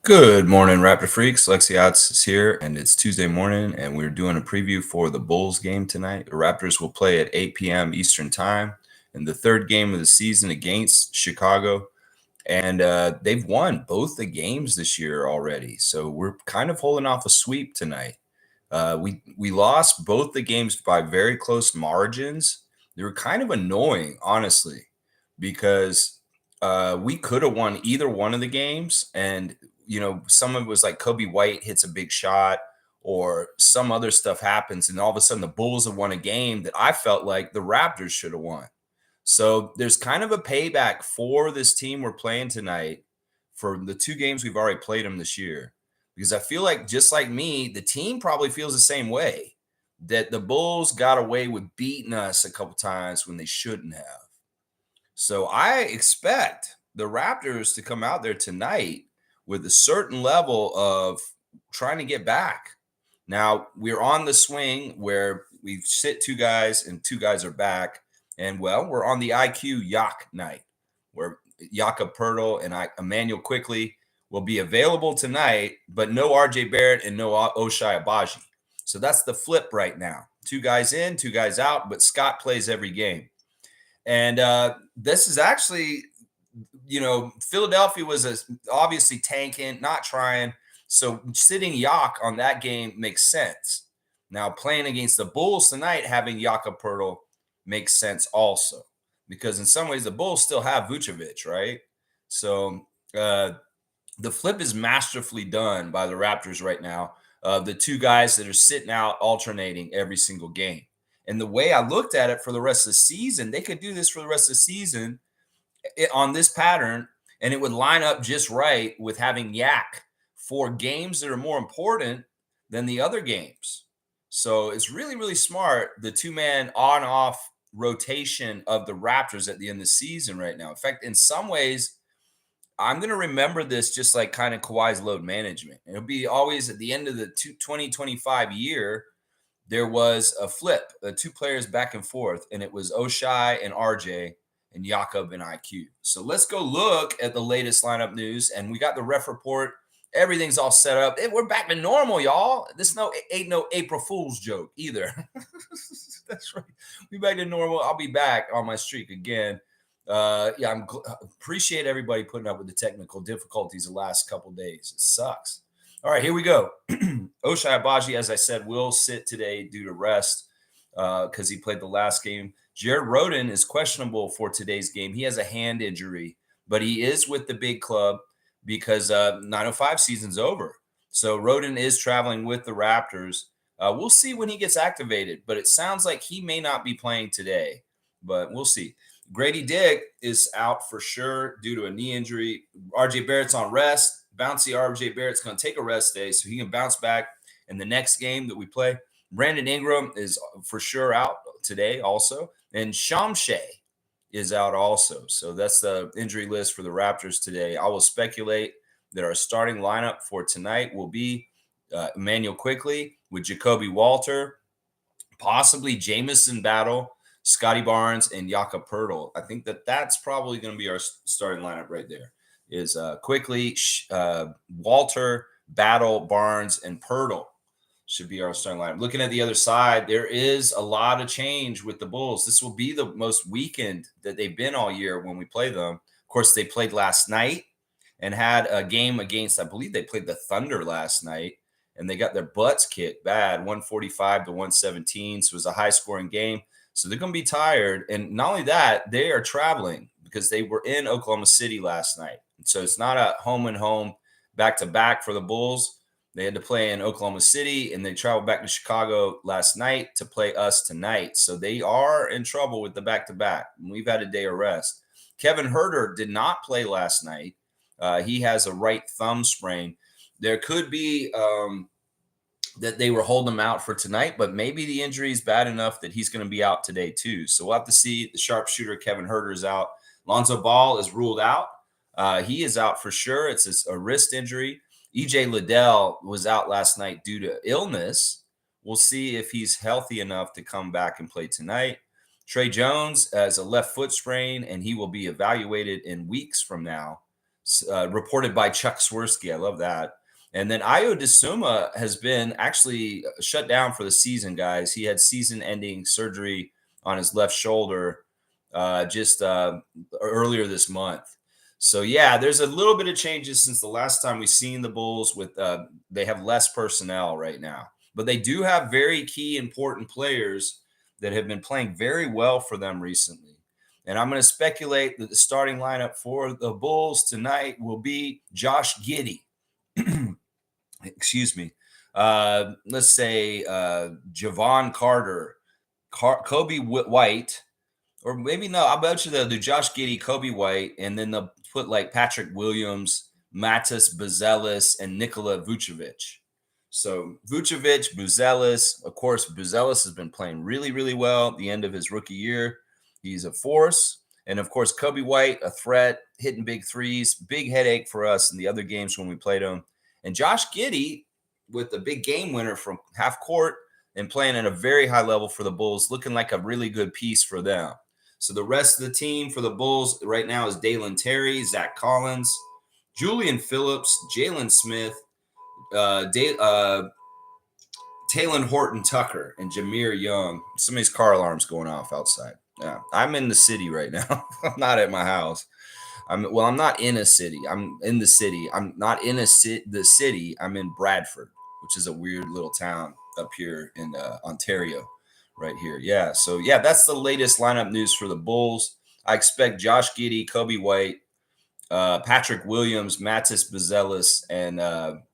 Good morning, Raptor Freaks. Lexiats is here, and it's Tuesday morning, and we're doing a preview for the Bulls game tonight. The Raptors will play at 8 p.m. Eastern Time in the third game of the season against Chicago, and they've won both the games this year already. So we're kind of holding off a sweep tonight. We lost both the games by very close margins. They were kind of annoying, honestly, because we could have won either one of the games, and some of it was like Kobe White hits a big shot, or some other stuff happens, and all of a sudden the Bulls have won a game that I felt like the Raptors should have won. So there's kind of a payback for this team we're playing tonight for the two games we've already played them this year. Because I feel like, just like me, the team probably feels the same way, that the Bulls got away with beating us a couple times when they shouldn't have. So I expect the Raptors to come out there tonight with a certain level of trying to get back. Now, we're on the swing where we sit two guys and two guys are back. And well, we're on the IQ Yak night where Jakob Pertl and Emmanuel Quickly will be available tonight, but no RJ Barrett and no Oshai Abaji. So that's the flip right now. Two guys in, two guys out, but Scott plays every game. And this is actually, Philadelphia was obviously tanking, not trying. So sitting Yak on that game makes sense. Now playing against the Bulls tonight, having Jakob Pertl makes sense also, because in some ways the Bulls still have Vucevic, right? So the flip is masterfully done by the Raptors right now. The two guys that are sitting out alternating every single game. And the way I looked at it for the rest of the season, they could do this for the rest of the season on this pattern, and it would line up just right with having Yak for games that are more important than the other games. So it's really, really smart, the two-man on-off rotation of the Raptors at the end of the season right now. In fact, in some ways, I'm going to remember this just like kind of Kawhi's load management. It'll be always at the end of the 2025 year, there was a flip, two players back and forth, and it was Oshai and RJ and Jakob and IQ. So let's go look at the latest lineup news, and we got the ref report. Everything's all set up. We're back to normal, y'all. This ain't no April Fool's joke either. That's right. We back to normal. I'll be back on my streak again. Appreciate everybody putting up with the technical difficulties the last couple days. It sucks. All right, here we go. Oshai Abaji, as I said, will sit today due to rest because he played the last game. Jared Rhoden is questionable for today's game. He has a hand injury, but he is with the big club because 905 season's over. So Rhoden is traveling with the Raptors. We'll see when he gets activated, but it sounds like he may not be playing today, but we'll see. Grady Dick is out for sure due to a knee injury. RJ Barrett's on rest. Bouncy RJ Barrett's going to take a rest day so he can bounce back in the next game that we play. Brandon Ingram is for sure out today also. And Shamshay is out also. So that's the injury list for the Raptors today. I will speculate that our starting lineup for tonight will be Emmanuel Quickly with Jacoby Walter, possibly Jamison Battle, Scotty Barnes, and Jakob Pertl. I think that's probably going to be our starting lineup right there. Is Quickly, Walter, Battle, Barnes, and Pertl should be our starting lineup. Looking at the other side, there is a lot of change with the Bulls. This will be the most weakened that they've been all year when we play them. Of course, they played last night and had a game against, I believe they played the Thunder last night, and they got their butts kicked bad, 145 to 117. So it was a high-scoring game. So they're going to be tired. And not only that, they are traveling because they were in Oklahoma City last night. So it's not a home and home back-to-back for the Bulls. They had to play in Oklahoma City, and they traveled back to Chicago last night to play us tonight. So they are in trouble with the back-to-back. We've had a day of rest. Kevin Huerter did not play last night. He has a right thumb sprain. There could be that they were holding him out for tonight, but maybe the injury is bad enough that he's going to be out today too. So we'll have to see. The sharpshooter Kevin Huerter is out. Lonzo Ball is ruled out. He is out for sure. It's a wrist injury. EJ Liddell was out last night due to illness. We'll see if he's healthy enough to come back and play tonight. Trey Jones has a left foot sprain, and he will be evaluated in weeks from now. reported by Chuck Swirsky. I love that. And then Ayo Desuma has been actually shut down for the season, guys. He had season-ending surgery on his left shoulder just earlier this month. So yeah, there's a little bit of changes since the last time we seen the Bulls. With they have less personnel right now, but they do have very key, important players that have been playing very well for them recently. And I'm going to speculate that the starting lineup for the Bulls tonight will be Josh Giddey. Excuse me. Let's say Javon Carter, Kobe White, or maybe no. I bet you they'll do Josh Giddey, Kobe White, and then they'll put like Patrick Williams, Matas Buzelis, and Nikola Vucevic. So Vucevic, Buzelis, of course, Buzelis has been playing really, really well at the end of his rookie year. He's a force. And of course, Kobe White, a threat, hitting big threes, big headache for us in the other games when we played him. And Josh Giddey with the big game winner from half court and playing at a very high level for the Bulls, looking like a really good piece for them. So the rest of the team for the Bulls right now is Dalen Terry, Zach Collins, Julian Phillips, Jalen Smith, Talon Horton Tucker, and Jameer Young. Somebody's car alarm's going off outside. Yeah, I'm in the city right now. I'm not at my house. I'm not in a city. I'm in the city. I'm not in the city. I'm in Bradford, which is a weird little town up here in Ontario, right here. Yeah. So yeah, that's the latest lineup news for the Bulls. I expect Josh Giddey, Kobe White, Patrick Williams, Matas Buzelis, and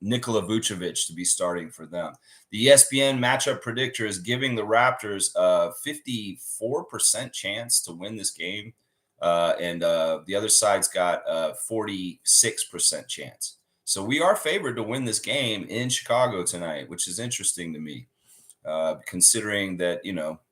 Nikola Vucevic to be starting for them. The ESPN matchup predictor is giving the Raptors a 54% chance to win this game. And the other side's got a 46% chance. So we are favored to win this game in Chicago tonight, which is interesting to me, considering that,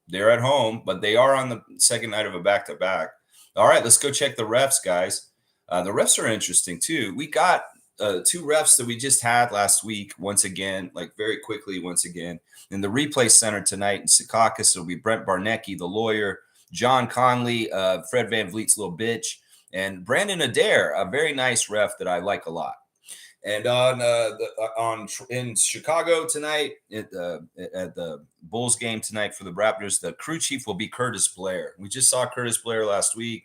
they're at home, but they are on the second night of a back-to-back. All right, let's go check the refs, guys. The refs are interesting, too. We got two refs that we just had last week, once again, like very quickly, once again. In the replay center tonight in Secaucus, it'll be Brent Barnecki, the lawyer, John Conley, Fred Van Vliet's little bitch, and Brandon Adair, a very nice ref that I like a lot. And in Chicago tonight, at the Bulls game tonight for the Raptors, the crew chief will be Curtis Blair. We just saw Curtis Blair last week.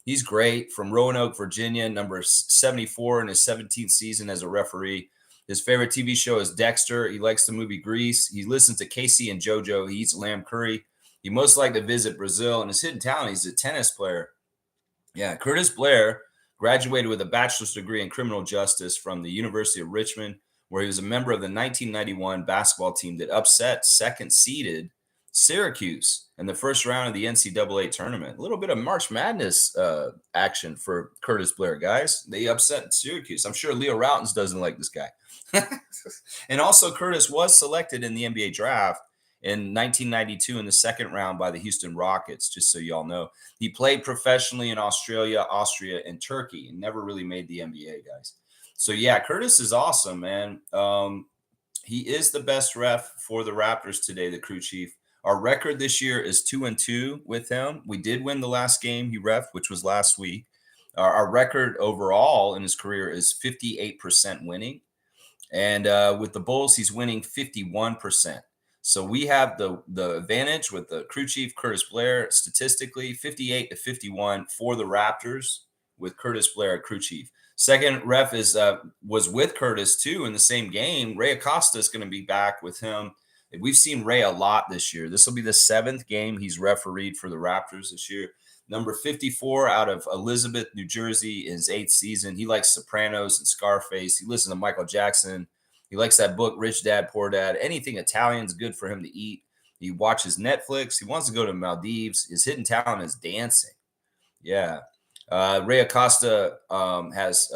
He's great, from Roanoke, Virginia, number 74 in his 17th season as a referee. His favorite TV show is Dexter. He likes the movie Grease. He listens to Casey and JoJo. He eats lamb curry. He most like to visit Brazil, and his hidden talent, he's a tennis player. Yeah, Curtis Blair graduated with a bachelor's degree in criminal justice from the University of Richmond, where he was a member of the 1991 basketball team that upset second-seeded Syracuse in the first round of the NCAA tournament. A little bit of March Madness action for Curtis Blair, guys. They upset Syracuse. I'm sure Leo Routens doesn't like this guy. And also, Curtis was selected in the NBA draft in 1992 in the second round by the Houston Rockets, just so y'all know. He played professionally in Australia, Austria, and Turkey, and never really made the NBA, guys. So, yeah, Curtis is awesome, man. He is the best ref for the Raptors today, the crew chief. Our record this year is 2-2 with him. We did win the last game he ref, which was last week. Our record overall in his career is 58% winning. And with the Bulls, he's winning 51%. So we have the advantage with the crew chief, Curtis Blair, statistically 58-51 for the Raptors with Curtis Blair, crew chief. Second ref was with Curtis, too, in the same game. Ray Acosta is going to be back with him. We've seen Ray a lot this year. This will be the 7th game he's refereed for the Raptors this year. Number 54 out of Elizabeth, New Jersey, in his 8th season. He likes Sopranos and Scarface. He listens to Michael Jackson. He likes that book, Rich Dad, Poor Dad. Anything Italian's good for him to eat. He watches Netflix. He wants to go to Maldives. His hidden talent is dancing. Yeah. Ray Acosta has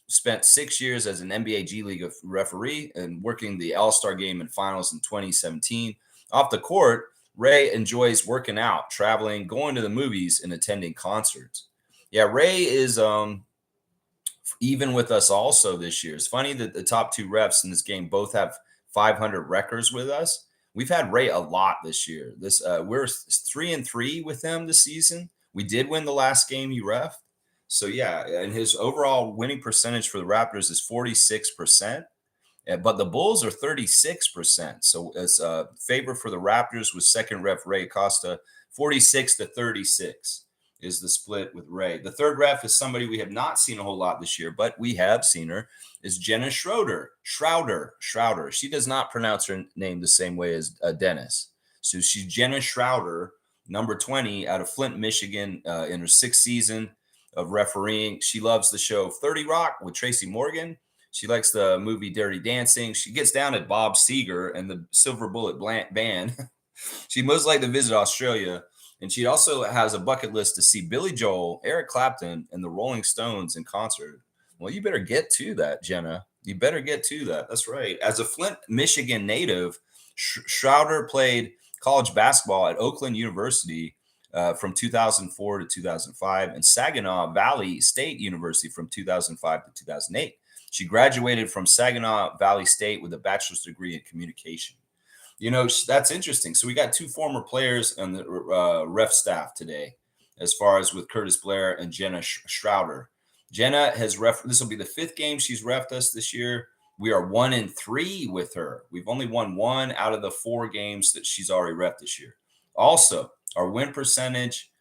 spent 6 years as an NBA G League referee and working the All-Star Game and Finals in 2017. Off the court, Ray enjoys working out, traveling, going to the movies, and attending concerts. Yeah, Ray is even with us also this year. It's funny that the top two refs in this game both have 500 records with us. We've had Ray a lot this year. We're 3-3 with him this season. We did win the last game he ref. So yeah, and his overall winning percentage for the Raptors is 46%. But the Bulls are 36%. So it's a favor for the Raptors with second ref Ray Costa, 46-36 is the split with Ray. The third ref is somebody we have not seen a whole lot this year, but we have seen her, is Jenna Schroeder. She does not pronounce her name the same way as Dennis. So she's Jenna Schroeder, number 20 out of Flint, Michigan, in her sixth season of refereeing. She loves the show 30 Rock with Tracy Morgan. She likes the movie Dirty Dancing. She gets down at Bob Seger and the Silver Bullet Band. She'd most like to visit Australia. And she also has a bucket list to see Billy Joel, Eric Clapton, and the Rolling Stones in concert. Well, you better get to that, Jenna. You better get to that. That's right. As a Flint, Michigan native, Schroeder played college basketball at Oakland University from 2004 to 2005 and Saginaw Valley State University from 2005 to 2008. She graduated from Saginaw Valley State with a bachelor's degree in communication. That's interesting. So we got two former players on the ref staff today, as far as with Curtis Blair and Jenna Schroeder. Jenna has this will be the fifth game she's refed us this year. We are 1-3 with her. We've only won one out of the 4 games that she's already refed this year. Also, our win percentage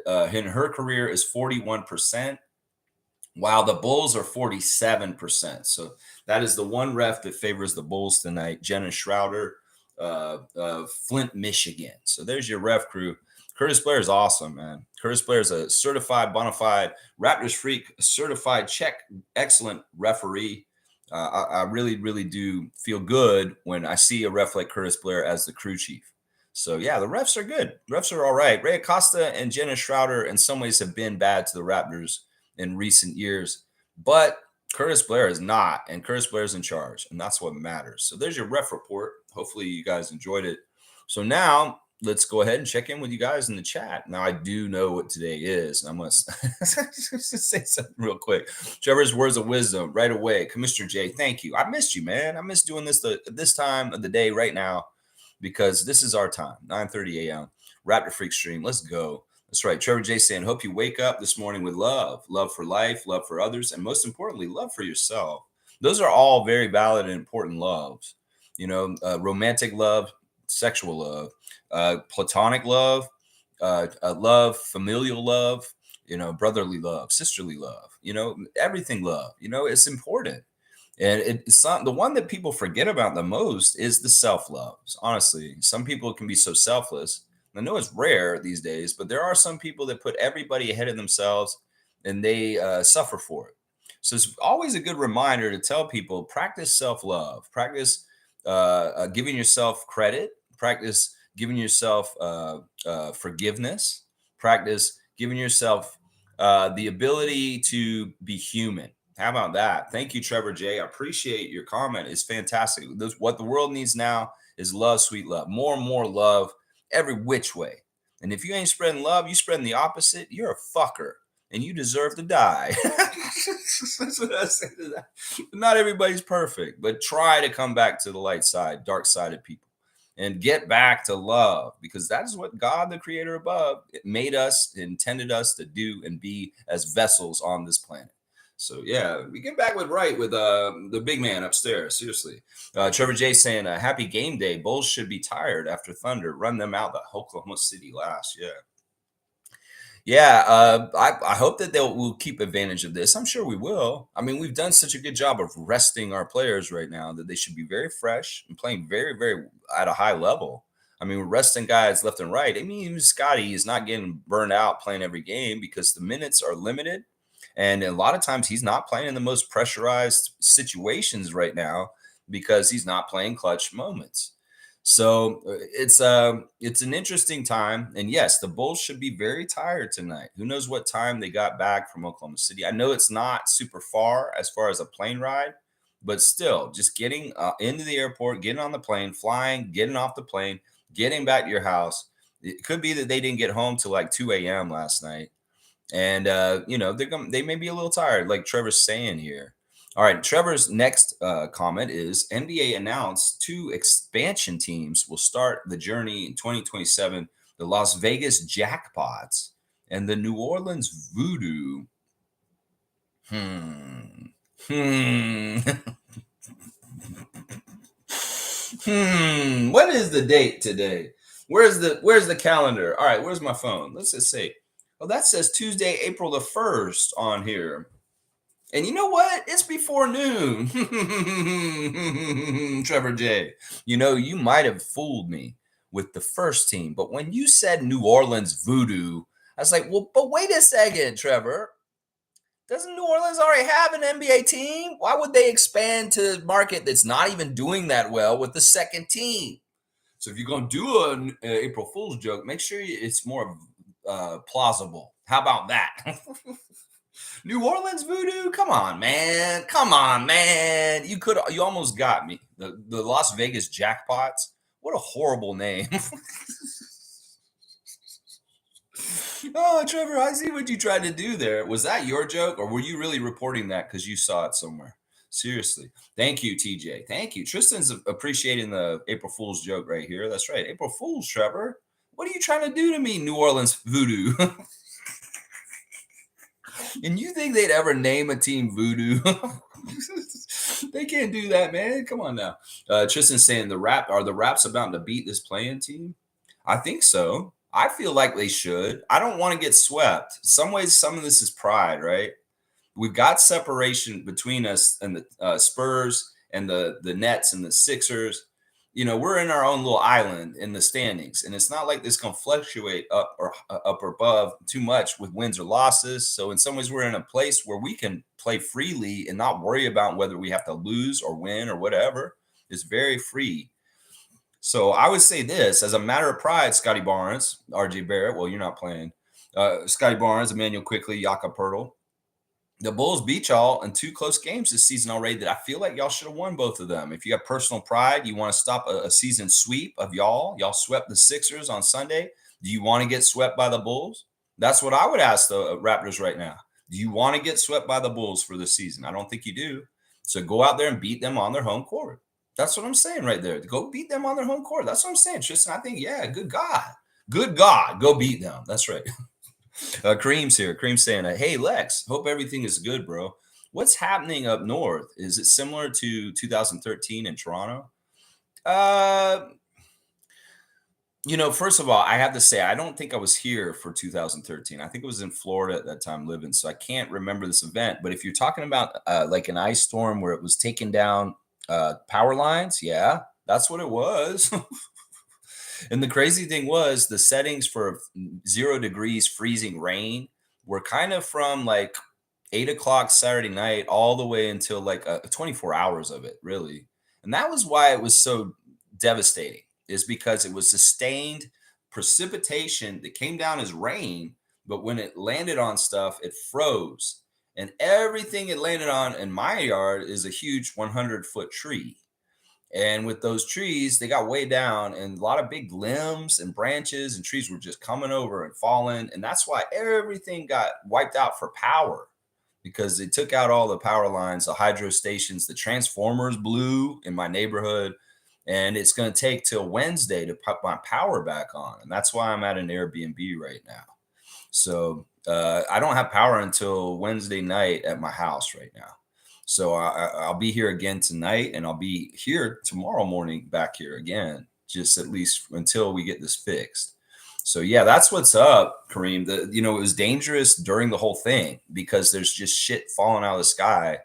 in her career is 41%. While the Bulls are 47%. So that is the one ref that favors the Bulls tonight, Jenna Schroeder of Flint, Michigan. So there's your ref crew. Curtis Blair is awesome, man. Curtis Blair is a certified, bona fide Raptors freak, certified Czech, excellent referee. I really, really do feel good when I see a ref like Curtis Blair as the crew chief. So yeah, the refs are good. Refs are all right. Ray Acosta and Jenna Schroeder in some ways have been bad to the Raptors in recent years, but Curtis Blair is not, and Curtis Blair is in charge, and that's what matters. So there's your ref report. Hopefully you guys enjoyed it. So now let's go ahead and check in with you guys in the chat. Now I do know what today is, and I'm going to say something real quick. Trevor's words of wisdom right away. Commissioner J, thank you. I missed you, man. I miss doing this this time of the day right now because this is our time, 9:30 a.m. Raptor Freak stream. Let's go. That's right. Trevor J saying, hope you wake up this morning with love for life, love for others, and most importantly, love for yourself. Those are all very valid and important loves. Romantic love, sexual love, platonic love, love, familial love, brotherly love, sisterly love, everything love, it's important. And it's not the one that people forget about the most is the self-loves. Honestly, some people can be so selfless. I know it's rare these days, but there are some people that put everybody ahead of themselves and they suffer for it. So it's always a good reminder to tell people, practice self-love, practice giving yourself credit, practice giving yourself forgiveness, practice giving yourself the ability to be human. How about that? Thank you, Trevor J. I appreciate your comment. It's fantastic. What the world needs now is love, sweet love, more and more love every which way. And if you ain't spreading love, you spreading the opposite, you're a fucker and you deserve to die. That's what I say to that. Not everybody's perfect, but try to come back to the light side, dark sided people, and get back to love, because that is what God, the creator above, made us, intended us to do and be as vessels on this planet. So yeah, we get back with the big man upstairs. Seriously, Trevor J saying, "Happy game day. Bulls should be tired after Thunder run them out the Oklahoma City last." Yeah. I hope that we'll keep advantage of this. I'm sure we will. I mean, we've done such a good job of resting our players right now that they should be very fresh and playing very, very at a high level. I mean, we're resting guys left and right. I mean, even Scotty is not getting burned out playing every game because the minutes are limited. And a lot of times he's not playing in the most pressurized situations right now because he's not playing clutch moments. So it's an interesting time. And yes, the Bulls should be very tired tonight. Who knows what time they got back from Oklahoma City? I know it's not super far as a plane ride, but still just getting into the airport, getting on the plane, flying, getting off the plane, getting back to your house. It could be that they didn't get home till like 2 a.m. last night. And they may be a little tired, like Trevor's saying here. All right, Trevor's next comment is NBA announced 2 expansion teams will start the journey in 2027: the Las Vegas Jackpots and the New Orleans Voodoo. Hmm. Hmm. What is the date today? Where's the calendar? All right, where's my phone? Let's just say. Well, that says Tuesday, April the 1st on here. And you know what? It's before noon. Trevor J. You might have fooled me with the first team, but when you said New Orleans Voodoo, I was like, well, but wait a second, Trevor. Doesn't New Orleans already have an NBA team? Why would they expand to a market that's not even doing that well with the second team? So if you're going to do an April Fool's joke, make sure it's more plausible. How about that? New Orleans Voodoo? Come on, man. Come on, man. You almost got me. The Las Vegas Jackpots. What a horrible name. Oh, Trevor, I see what you tried to do there. Was that your joke, or were you really reporting that because you saw it somewhere? Seriously. Thank you, TJ. Thank you. Tristan's appreciating the April Fool's joke right here. That's right. April Fool's, Trevor. What are you trying to do to me, New Orleans Voodoo? And you think they'd ever name a team Voodoo? They can't do that, man. Come on now. Tristan's saying are the Raps about to beat this playing team? I think so. I feel like they should. I don't want to get swept. Some ways, some of this is pride, right? We've got separation between us and the Spurs and the Nets and the Sixers. We're in our own little island in the standings, and it's not like this can fluctuate up or above too much with wins or losses. So in some ways, we're in a place where we can play freely and not worry about whether we have to lose or win or whatever. It's very free. So I would say this as a matter of pride, Scotty Barnes, RJ Barrett. Well, you're not playing. Scotty Barnes, Emmanuel Quickly, Yaka Pirtle. The Bulls beat y'all in 2 close games this season already that I feel like y'all should have won both of them. If you have personal pride, you want to stop a season sweep of y'all. Y'all swept the Sixers on Sunday. Do you want to get swept by the Bulls? That's what I would ask the Raptors right now. Do you want to get swept by the Bulls for this season? I don't think you do. So go out there and beat them on their home court. That's what I'm saying right there. Go beat them on their home court. That's what I'm saying, Tristan. I think, yeah, good God. Good God. Go beat them. That's right. Kareem's here. Kareem's saying, hey, Lex, hope everything is good, bro. What's happening up north? Is it similar to 2013 in Toronto? First of all, I have to say, I don't think I was here for 2013. I think it was in Florida at that time living. So I can't remember this event. But if you're talking about like an ice storm where it was taking down power lines, yeah, that's what it was. And the crazy thing was the settings for 0 degrees freezing rain were kind of from like 8 o'clock Saturday night all the way until like 24 hours of it, really. And that was why it was so devastating, is because it was sustained precipitation that came down as rain, but when it landed on stuff, it froze. And everything it landed on in my yard is a huge 100-foot tree. And with those trees, they got way down, and a lot of big limbs and branches and trees were just coming over and falling. And that's why everything got wiped out for power, because they took out all the power lines, the hydro stations, the transformers blew in my neighborhood. And it's going to take till Wednesday to put my power back on. And that's why I'm at an Airbnb right now. So I don't have power until Wednesday night at my house right now. So I'll be here again tonight, and I'll be here tomorrow morning back here again, just at least until we get this fixed. So yeah, that's what's up, Kareem. It was dangerous during the whole thing because there's just shit falling out of the sky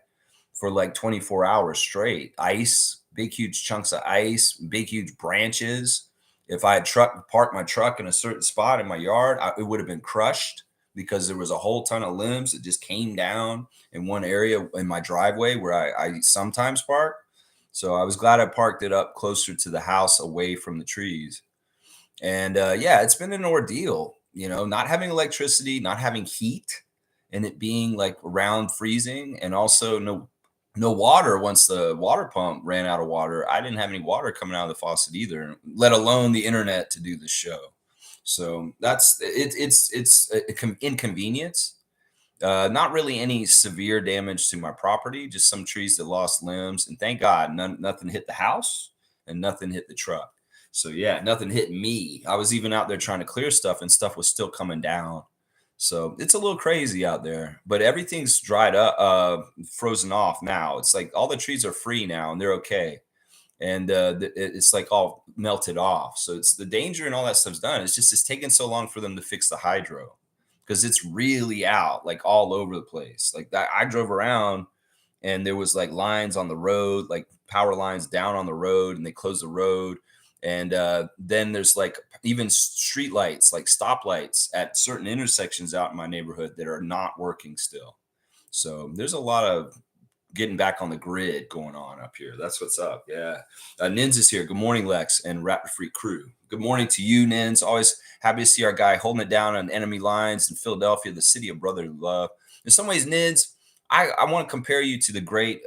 for like 24 hours straight. Ice, big huge chunks of ice, big huge branches. If I had parked my truck in a certain spot in my yard, it would have been crushed, because there was a whole ton of limbs that just came down in one area in my driveway where I sometimes park. So I was glad I parked it up closer to the house, away from the trees. And yeah, it's been an ordeal, not having electricity, not having heat, and it being like around freezing, and also no water. Once the water pump ran out of water, I didn't have any water coming out of the faucet either, let alone the internet to do the show. So that's it. It's an inconvenience. Not really any severe damage to my property, just some trees that lost limbs, and thank God nothing hit the house and nothing hit the truck. So yeah, nothing hit me. I was even out there trying to clear stuff, and stuff was still coming down. So it's a little crazy out there, but everything's dried up, frozen off now. It's like all the trees are free now and they're okay. And it's like all melted off. So it's the danger and all that stuff's done. It's just it's taking so long for them to fix the hydro because it's really out like all over the place. Like that, I drove around and there was like lines on the road, like power lines down on the road, and they closed the road. And then there's like even street lights, like stoplights at certain intersections out in my neighborhood that are not working still. So there's a lot of getting back on the grid going on up here. That's what's up. Yeah. Nins is here. Good morning, Lex and Raptor Freak crew. Good morning to you, Nins. Always happy to see our guy holding it down on enemy lines in Philadelphia, the city of brotherly love. In some ways, Nins, I want to compare you to the great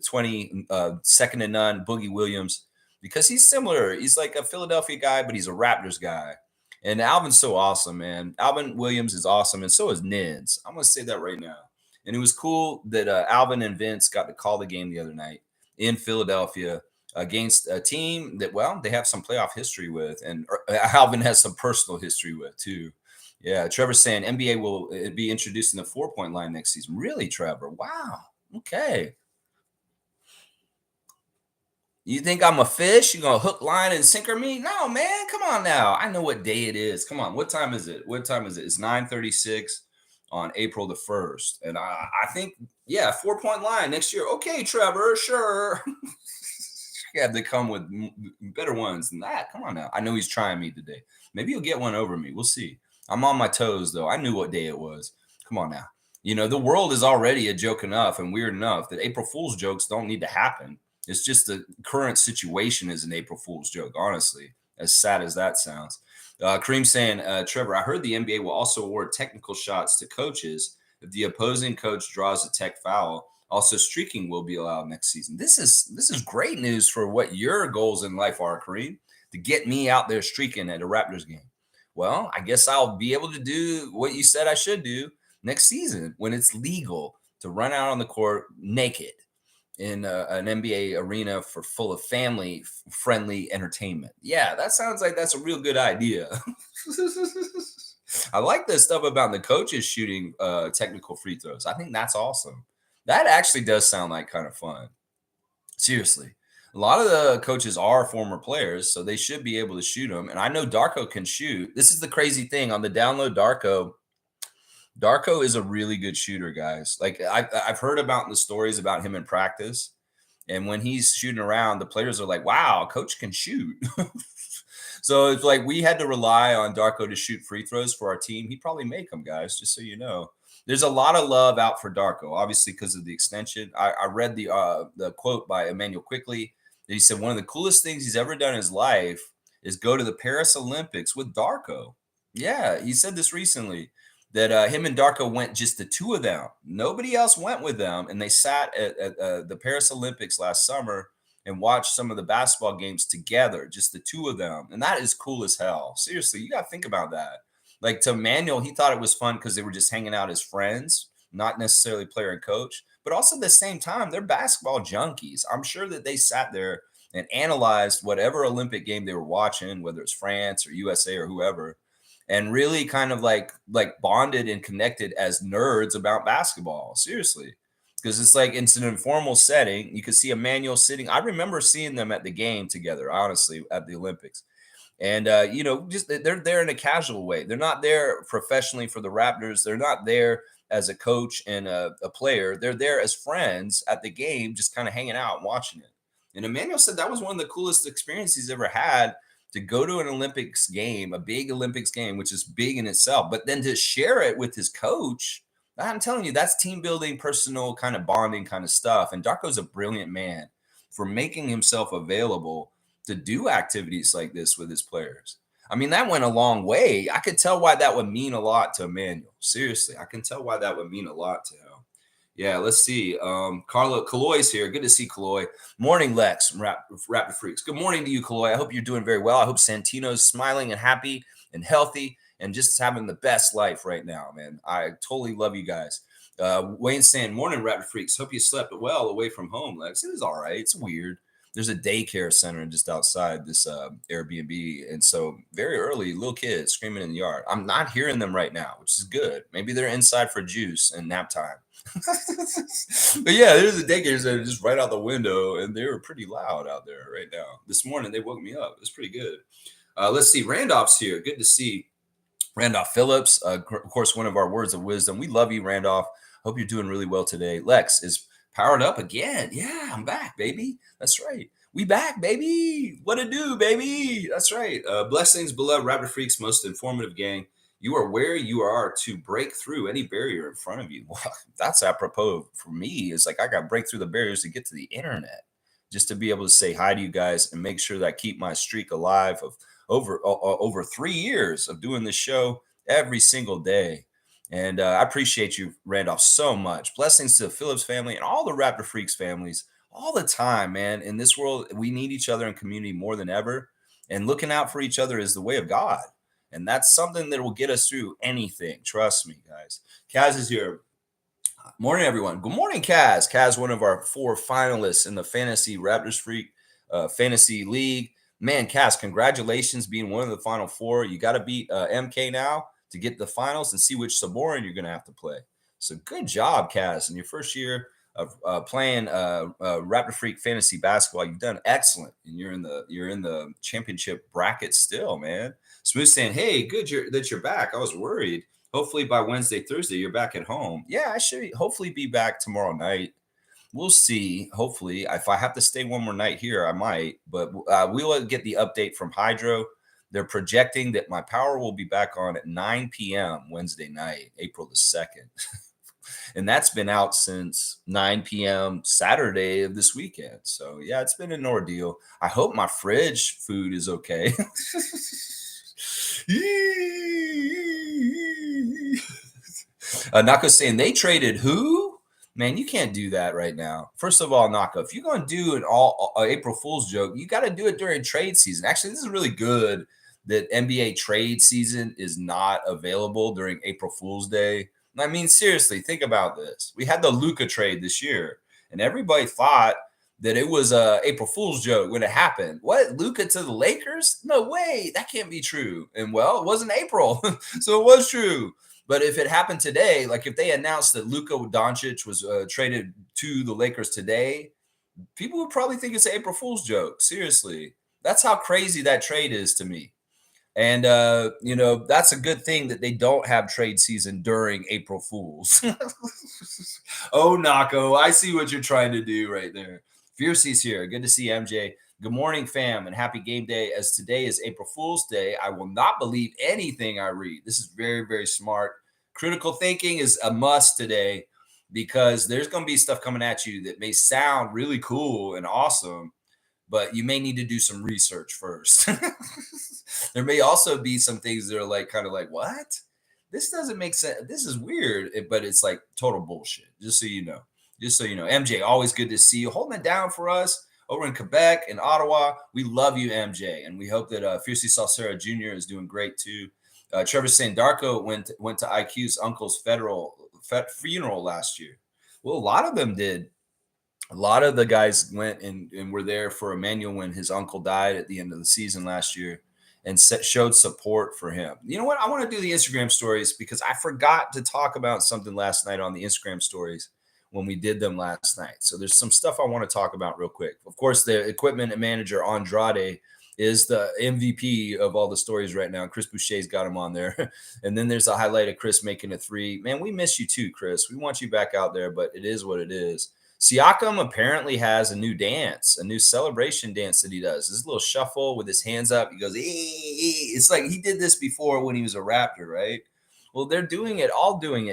20 second to none Boogie Williams because he's similar. He's like a Philadelphia guy, but he's a Raptors guy. And Alvin's so awesome, man. Alvin Williams is awesome, and so is Nins. I'm going to say that right now. And it was cool that Alvin and Vince got to call the game the other night in Philadelphia against a team that, well, they have some playoff history with, and Alvin has some personal history with too. Yeah, Trevor's saying NBA will be introducing the 4-point line next season. Really, Trevor? Wow. Okay. You think I'm a fish? You gonna hook, line, and sinker me? No, man. Come on now. I know what day it is. Come on. What time is it? What time is it? It's 9:36 on April the 1st. And I think, yeah, 4-point line next year. Okay, Trevor, sure. You have to come with better ones than that. Come on now. I know he's trying me today. Maybe he'll get one over me. We'll see. I'm on my toes, though. I knew what day it was. Come on now. You know, the world is already a joke enough and weird enough that April Fool's jokes don't need to happen. It's just the current situation is an April Fool's joke, honestly, as sad as that sounds. Kareem saying, Trevor, I heard the NBA will also award technical shots to coaches if the opposing coach draws a tech foul. Also, streaking will be allowed next season. This is great news for what your goals in life are, Kareem, to get me out there streaking at a Raptors game. Well, I guess I'll be able to do what you said I should do next season when it's legal to run out on the court naked in an NBA arena for full of family friendly entertainment. Yeah, that sounds like that's a real good idea. I like the stuff about the coaches shooting technical free throws. I think that's awesome. That actually does sound like kind of fun. Seriously. A lot of the coaches are former players, so they should be able to shoot them. And I know Darko can shoot. This is the crazy thing on the download Darko. Darko is a really good shooter, guys. Like I've heard about the stories about him in practice, and when he's shooting around, the players are like, "Wow, coach can shoot." So it's like we had to rely on Darko to shoot free throws for our team. He'd probably make them, guys. Just so you know, there's a lot of love out for Darko, obviously because of the extension. I read the quote by Emmanuel Quickly that he said one of the coolest things he's ever done in his life is go to the Paris Olympics with Darko. Yeah, he said this recently that him and Darko went just the two of them. Nobody else went with them. And they sat at the Paris Olympics last summer and watched some of the basketball games together, just the two of them. And that is cool as hell. Seriously, you got to think about that. Like to Manuel, he thought it was fun because they were just hanging out as friends, not necessarily player and coach. But also at the same time, they're basketball junkies. I'm sure that they sat there and analyzed whatever Olympic game they were watching, whether it's France or USA or whoever, and really kind of like bonded and connected as nerds about basketball. Seriously, because it's like it's an informal setting. You could see Emmanuel sitting. I remember seeing them at the game together, honestly, at the Olympics. And you know, just they're there in a casual way. They're not there professionally for the Raptors. They're not there as a coach and a player. They're there as friends at the game, just kind of hanging out and watching it. And Emmanuel said that was one of the coolest experiences he's ever had to go to an Olympics game, a big Olympics game, which is big in itself, but then to share it with his coach. I'm telling you, that's team building, personal kind of bonding kind of stuff. And Darko's a brilliant man for making himself available to do activities like this with his players. I mean, that went a long way. I could tell why that would mean a lot to Emmanuel. Seriously, I can tell why that would mean a lot to him. Yeah, let's see. Carlo Kaloy's here. Good to see Kaloy. Morning, Lex from Raptor Freaks. Good morning to you, Kaloy. I hope you're doing very well. I hope Santino's smiling and happy and healthy and just having the best life right now, man. I totally love you guys. Wayne saying, morning, Raptor Freaks. Hope you slept well away from home, Lex. It was all right. It's weird. there's a daycare center just outside this Airbnb, and so very early, little kids screaming in the yard. I'm not hearing them right now, which is good. Maybe they're inside for juice and nap time. But yeah, there's a daycare center just right out the window, and they were pretty loud out there right now. This morning they woke me up. It's pretty good. Let's see, Randolph's here. Good to see Randolph Phillips, of course, one of our words of wisdom. We love you, Randolph. Hope you're doing really well today. Lex is powered up again. Yeah, I'm back, baby. That's right. We back, baby. What to do, baby? That's right. Blessings, beloved Raptor Freaks, most informative gang. You are where you are to break through any barrier in front of you. Well, that's apropos for me. It's like I got to break through the barriers to get to the internet, just to be able to say hi to you guys and make sure that I keep my streak alive of over 3 years of doing this show every single day. And I appreciate you, Randolph, so much. Blessings to the Phillips family and all the Raptor Freaks families all the time, man. In this world, we need each other in community more than ever. And looking out for each other is the way of God. And that's something that will get us through anything. Trust me, guys. Kaz is here. Morning, everyone. Good morning, Kaz. Kaz, one of our 4 finalists in the Fantasy Raptors Freak Fantasy League. Man, Kaz, congratulations being one of the final 4. You got to beat MK now to get the finals and see which Saborin you're going to have to play. So good job, Kaz. In your first year of playing Raptor Freak Fantasy Basketball, you've done excellent, and you're in the championship bracket still, man. Smooth saying, "Hey, good that you're back. I was worried. Hopefully by Wednesday, Thursday, you're back at home." Yeah, I should hopefully be back tomorrow night. We'll see. Hopefully, if I have to stay one more night here, I might. But we'll get the update from Hydro. They're projecting that my power will be back on at 9 p.m. Wednesday night, April the 2nd. And that's been out since 9 p.m. Saturday of this weekend. So, yeah, it's been an ordeal. I hope my fridge food is okay. Naka's saying they traded who? Man, you can't do that right now. First of all, Naka, if you're going to do an all April Fool's joke, you got to do it during trade season. Actually, this is really good that NBA trade season is not available during April Fool's Day. I mean, seriously, think about this. We had the Luka trade this year, and everybody thought that it was a April Fool's joke when it happened. What? Luka to the Lakers? No way. That can't be true. And well, it wasn't April, so it was true. But if it happened today, like if they announced that Luka Doncic was traded to the Lakers today, people would probably think it's an April Fool's joke. Seriously. That's how crazy that trade is to me. And, that's a good thing that they don't have trade season during April Fools. Oh, Nako, I see what you're trying to do right there. Fiercey's here. Good to see MJ. Good morning, fam, and happy game day. As today is April Fool's Day, I will not believe anything I read. This is very, very smart. Critical thinking is a must today because there's going to be stuff coming at you that may sound really cool and awesome, but you may need to do some research first. There may also be some things that are like kind of like, what? This doesn't make sense. This is weird, but it's like total bullshit. Just so you know. MJ, always good to see you. Holding it down for us over in Quebec and Ottawa. We love you, MJ. And we hope that Fiercely Salsera Jr. is doing great too. Trevor saying Darko went to IQ's uncle's funeral last year. Well, a lot of them did. A lot of the guys went and were there for Emmanuel when his uncle died at the end of the season last year and showed support for him. You know what? I want to do the Instagram stories because I forgot to talk about something last night on the Instagram stories when we did them last night. So there's some stuff I want to talk about real quick. Of course, the equipment manager Andrade is the MVP of all the stories right now. Chris Boucher's got him on there. And then there's a highlight of Chris making a 3. Man, we miss you too, Chris. We want you back out there, but it is what it is. Siakam apparently has a new dance, a new celebration dance that he does. This little shuffle with his hands up. He goes, ee. It's like he did this before when he was a Raptor, right? Well, they're doing it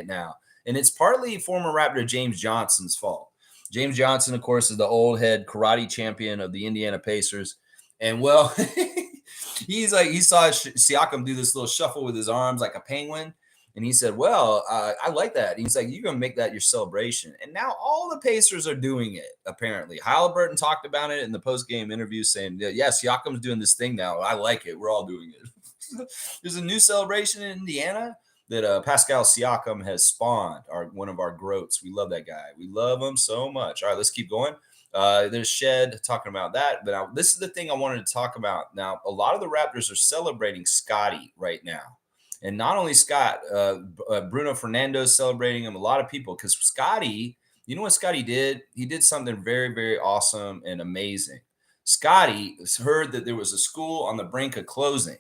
now. And it's partly former Raptor James Johnson's fault. James Johnson, of course, is the old head karate champion of the Indiana Pacers. And, well, he saw Siakam do this little shuffle with his arms like a penguin. And he said, well, I like that. And he's like, you're going to make that your celebration. And now all the Pacers are doing it, apparently. Halliburton talked about it in the post-game interview saying, yeah, Siakam's doing this thing now. I like it. We're all doing it. There's a new celebration in Indiana that Pascal Siakam has spawned, one of our groats. We love that guy. We love him so much. All right, let's keep going. There's Shed talking about that. But now, this is the thing I wanted to talk about. Now, a lot of the Raptors are celebrating Scotty right now. And not only Scott, Bruno Fernando's celebrating him, a lot of people, because Scotty, you know what Scotty did? He did something very, very awesome and amazing. Scotty heard that there was a school on the brink of closing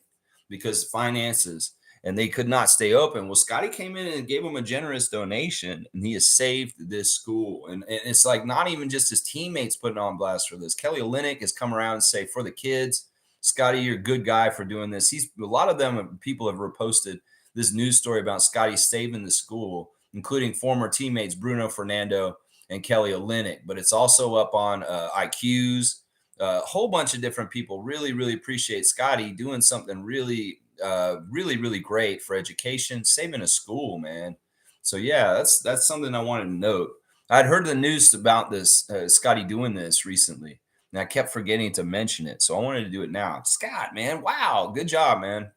because finances and they could not stay open. Well, Scotty came in and gave him a generous donation, and he has saved this school. And it's like not even just his teammates putting on blast for this. Kelly Olynyk has come around and say, for the kids, Scotty, you're a good guy for doing this. He's a lot of them people have reposted this news story about Scotty saving the school, including former teammates Bruno Fernando and Kelly Olynyk. But it's also up on IQs. A whole bunch of different people really, really appreciate Scotty doing something really, really great for education, saving a school, man. So yeah, that's something I wanted to note. I'd heard the news about this Scotty doing this recently, and I kept forgetting to mention it. So I wanted to do it now. Scott, man, wow, good job, man.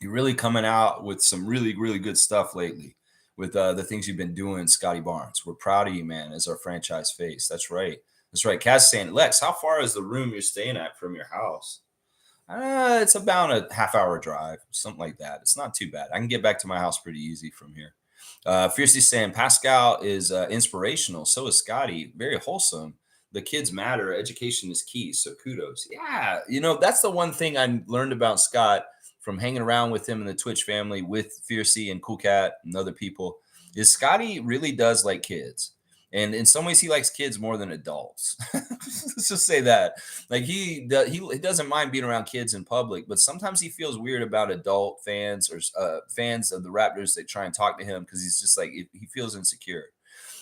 You're really coming out with some really, really good stuff lately with the things you've been doing, Scotty Barnes. We're proud of you, man, as our franchise face. That's right. That's right. Cass saying, Lex, how far is the room you're staying at from your house? It's about a half-hour drive, something like that. It's not too bad. I can get back to my house pretty easy from here. Fiercely saying, Pascal is inspirational. So is Scotty. Very wholesome. The kids matter. Education is key. So kudos. Yeah. That's the one thing I learned about Scott from hanging around with him in the Twitch family with Fiercey and Cool Cat and other people is Scotty really does like kids. And in some ways, he likes kids more than adults. Let's just say that. Like he doesn't mind being around kids in public, but sometimes he feels weird about adult fans or fans of the Raptors that try and talk to him because he's just like he feels insecure.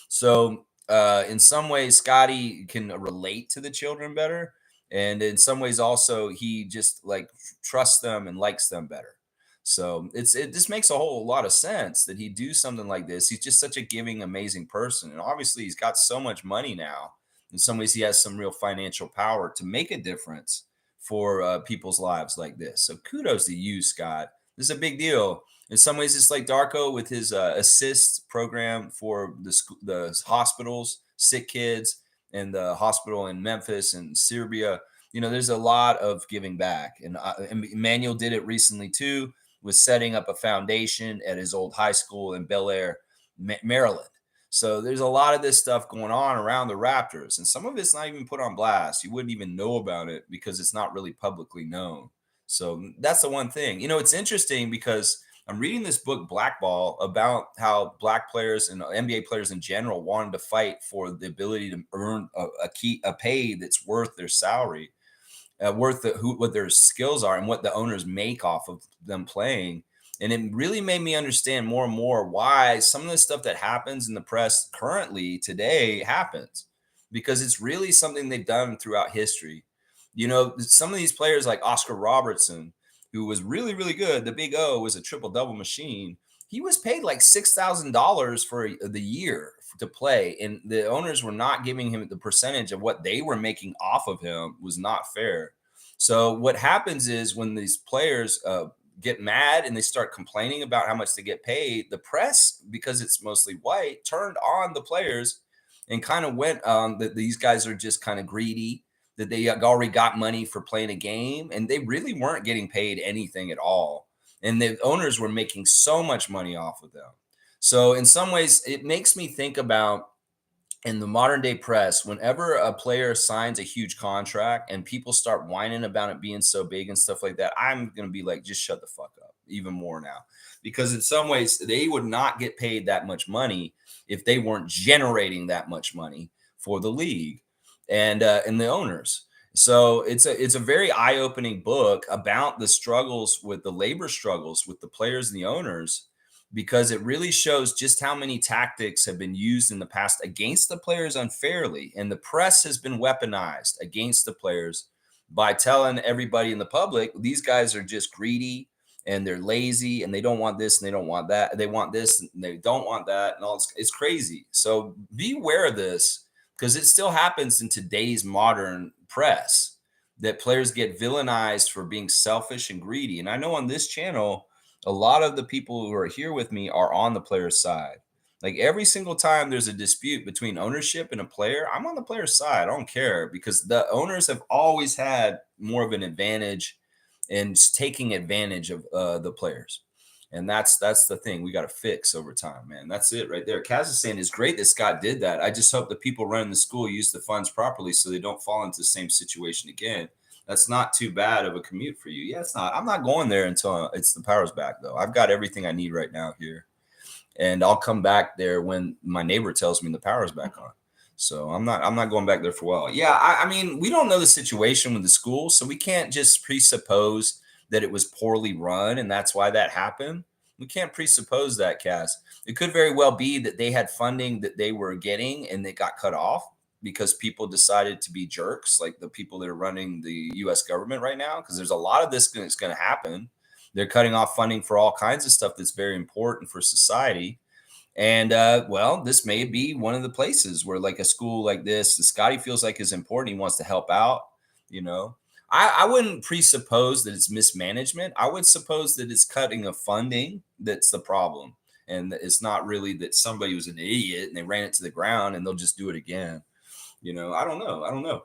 So in some ways, Scotty can relate to the children better, and in some ways, also he just like trusts them and likes them better. So it just makes a whole lot of sense that he do something like this. He's just such a giving, amazing person, and obviously he's got so much money now. In some ways, he has some real financial power to make a difference for people's lives like this. So kudos to you, Scott. This is a big deal. In some ways, it's like Darko with his assist program for the hospitals, sick kids, and the hospital in Memphis and Serbia. There's a lot of giving back, and Emmanuel did it recently too, was setting up a foundation at his old high school in Bel Air, Maryland. So there's a lot of this stuff going on around the Raptors, and some of it's not even put on blast. You wouldn't even know about it because it's not really publicly known. So that's the one thing. It's interesting because I'm reading this book, Blackball, about how black players and NBA players in general wanted to fight for the ability to earn a pay that's worth their salary, worth what their skills are and what the owners make off of them playing. And it really made me understand more and more why some of the stuff that happens in the press currently today happens, because it's really something they've done throughout history. Some of these players like Oscar Robertson, who was really, really good. The Big O was a triple double machine. He was paid like $6,000 for the year to play, and the owners were not giving him the percentage of what they were making off of him. Was not fair. So what happens is when these players get mad and they start complaining about how much they get paid, the press, because it's mostly white, turned on the players and kind of went on that these guys are just kind of greedy, that they already got money for playing a game, and they really weren't getting paid anything at all. And the owners were making so much money off of them. So in some ways, it makes me think about in the modern day press, whenever a player signs a huge contract and people start whining about it being so big and stuff like that, I'm going to be like, just shut the fuck up even more now. Because in some ways, they would not get paid that much money if they weren't generating that much money for the league and the owners. So it's a very eye-opening book about the struggles with the labor struggles with the players and the owners, because it really shows just how many tactics have been used in the past against the players unfairly. And the press has been weaponized against the players by telling everybody in the public, these guys are just greedy and they're lazy and they don't want this and they don't want that. They want this and they don't want that. And all it's crazy. So be aware of this, because it still happens in today's modern press that players get villainized for being selfish and greedy. And I know on this channel, a lot of the people who are here with me are on the player's side. Like every single time there's a dispute between ownership and a player, I'm on the player's side. I don't care because the owners have always had more of an advantage in taking advantage of the players. And that's the thing we got to fix over time, man. That's it right there. Kaz is saying it's great that Scott did that. I just hope the people running the school use the funds properly so they don't fall into the same situation again. That's not too bad of a commute for you. Yeah, it's not. I'm not going there until it's the power's back, though. I've got everything I need right now here, and I'll come back there when my neighbor tells me the power's back on. So I'm not going back there for a while. Yeah, I mean, we don't know the situation with the school, so we can't just presuppose that it was poorly run and that's why that happened. We can't presuppose that, Cass. It could very well be that they had funding that they were getting and it got cut off because people decided to be jerks, like the people that are running the U.S. government right now. Because there's a lot of this that's going to happen. They're cutting off funding for all kinds of stuff that's very important for society. And well, this may be one of the places where, like a school like this, Scotty feels like is important. He wants to help out. You know, I wouldn't presuppose that it's mismanagement. I would suppose that it's cutting of funding that's the problem, and it's not really that somebody was an idiot and they ran it to the ground and they'll just do it again. I don't know. I don't know.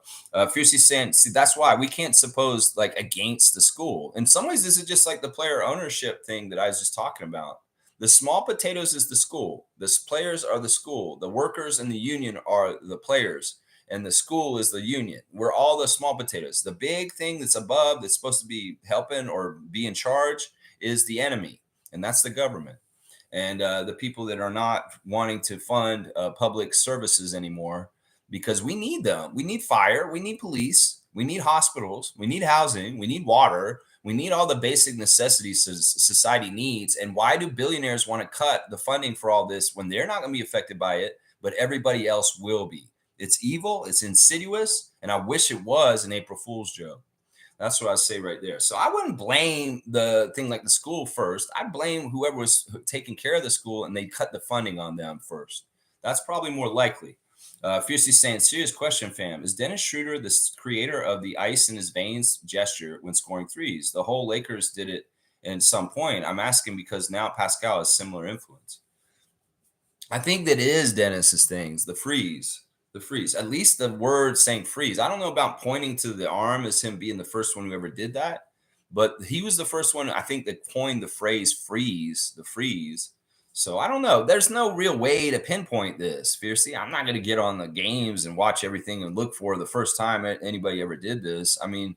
Fiercely saying, see, that's why we can't suppose like against the school. In some ways, this is just like the player ownership thing that I was just talking about. The small potatoes is the school. The players are the school. The workers and the union are the players. And the school is the union. We're all the small potatoes. The big thing that's above that's supposed to be helping or be in charge is the enemy. And that's the government. And the people that are not wanting to fund public services anymore because we need them. We need fire. We need police. We need hospitals. We need housing. We need water. We need all the basic necessities society needs. And why do billionaires want to cut the funding for all this when they're not going to be affected by it, but everybody else will be? It's evil. It's insidious. And I wish it was an April Fool's joke. That's what I say right there. So I wouldn't blame the thing like the school first. I blame whoever was taking care of the school and they cut the funding on them first. That's probably more likely. Fiercely saying, serious question, fam. Is Dennis Schroeder the creator of the ice in his veins gesture when scoring threes? The whole Lakers did it at some point. I'm asking because now Pascal has similar influence. I think that is Dennis's things, the freeze. At least the word saying freeze. I don't know about pointing to the arm as him being the first one who ever did that, but he was the first one, I think, that coined the phrase freeze, the freeze. So I don't know. There's no real way to pinpoint this, Fiercely. I'm not going to get on the games and watch everything and look for the first time anybody ever did this. I mean,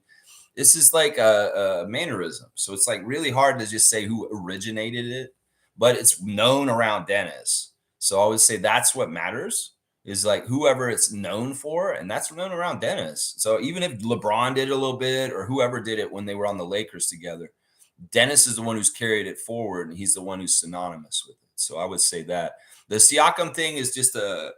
this is like a mannerism. So it's like really hard to just say who originated it, but it's known around Dennis. So I would say that's what matters is like whoever it's known for, and that's known around Dennis. So even if LeBron did it a little bit or whoever did it when they were on the Lakers together, Dennis is the one who's carried it forward, and he's the one who's synonymous with it. So I would say that the Siakam thing is just a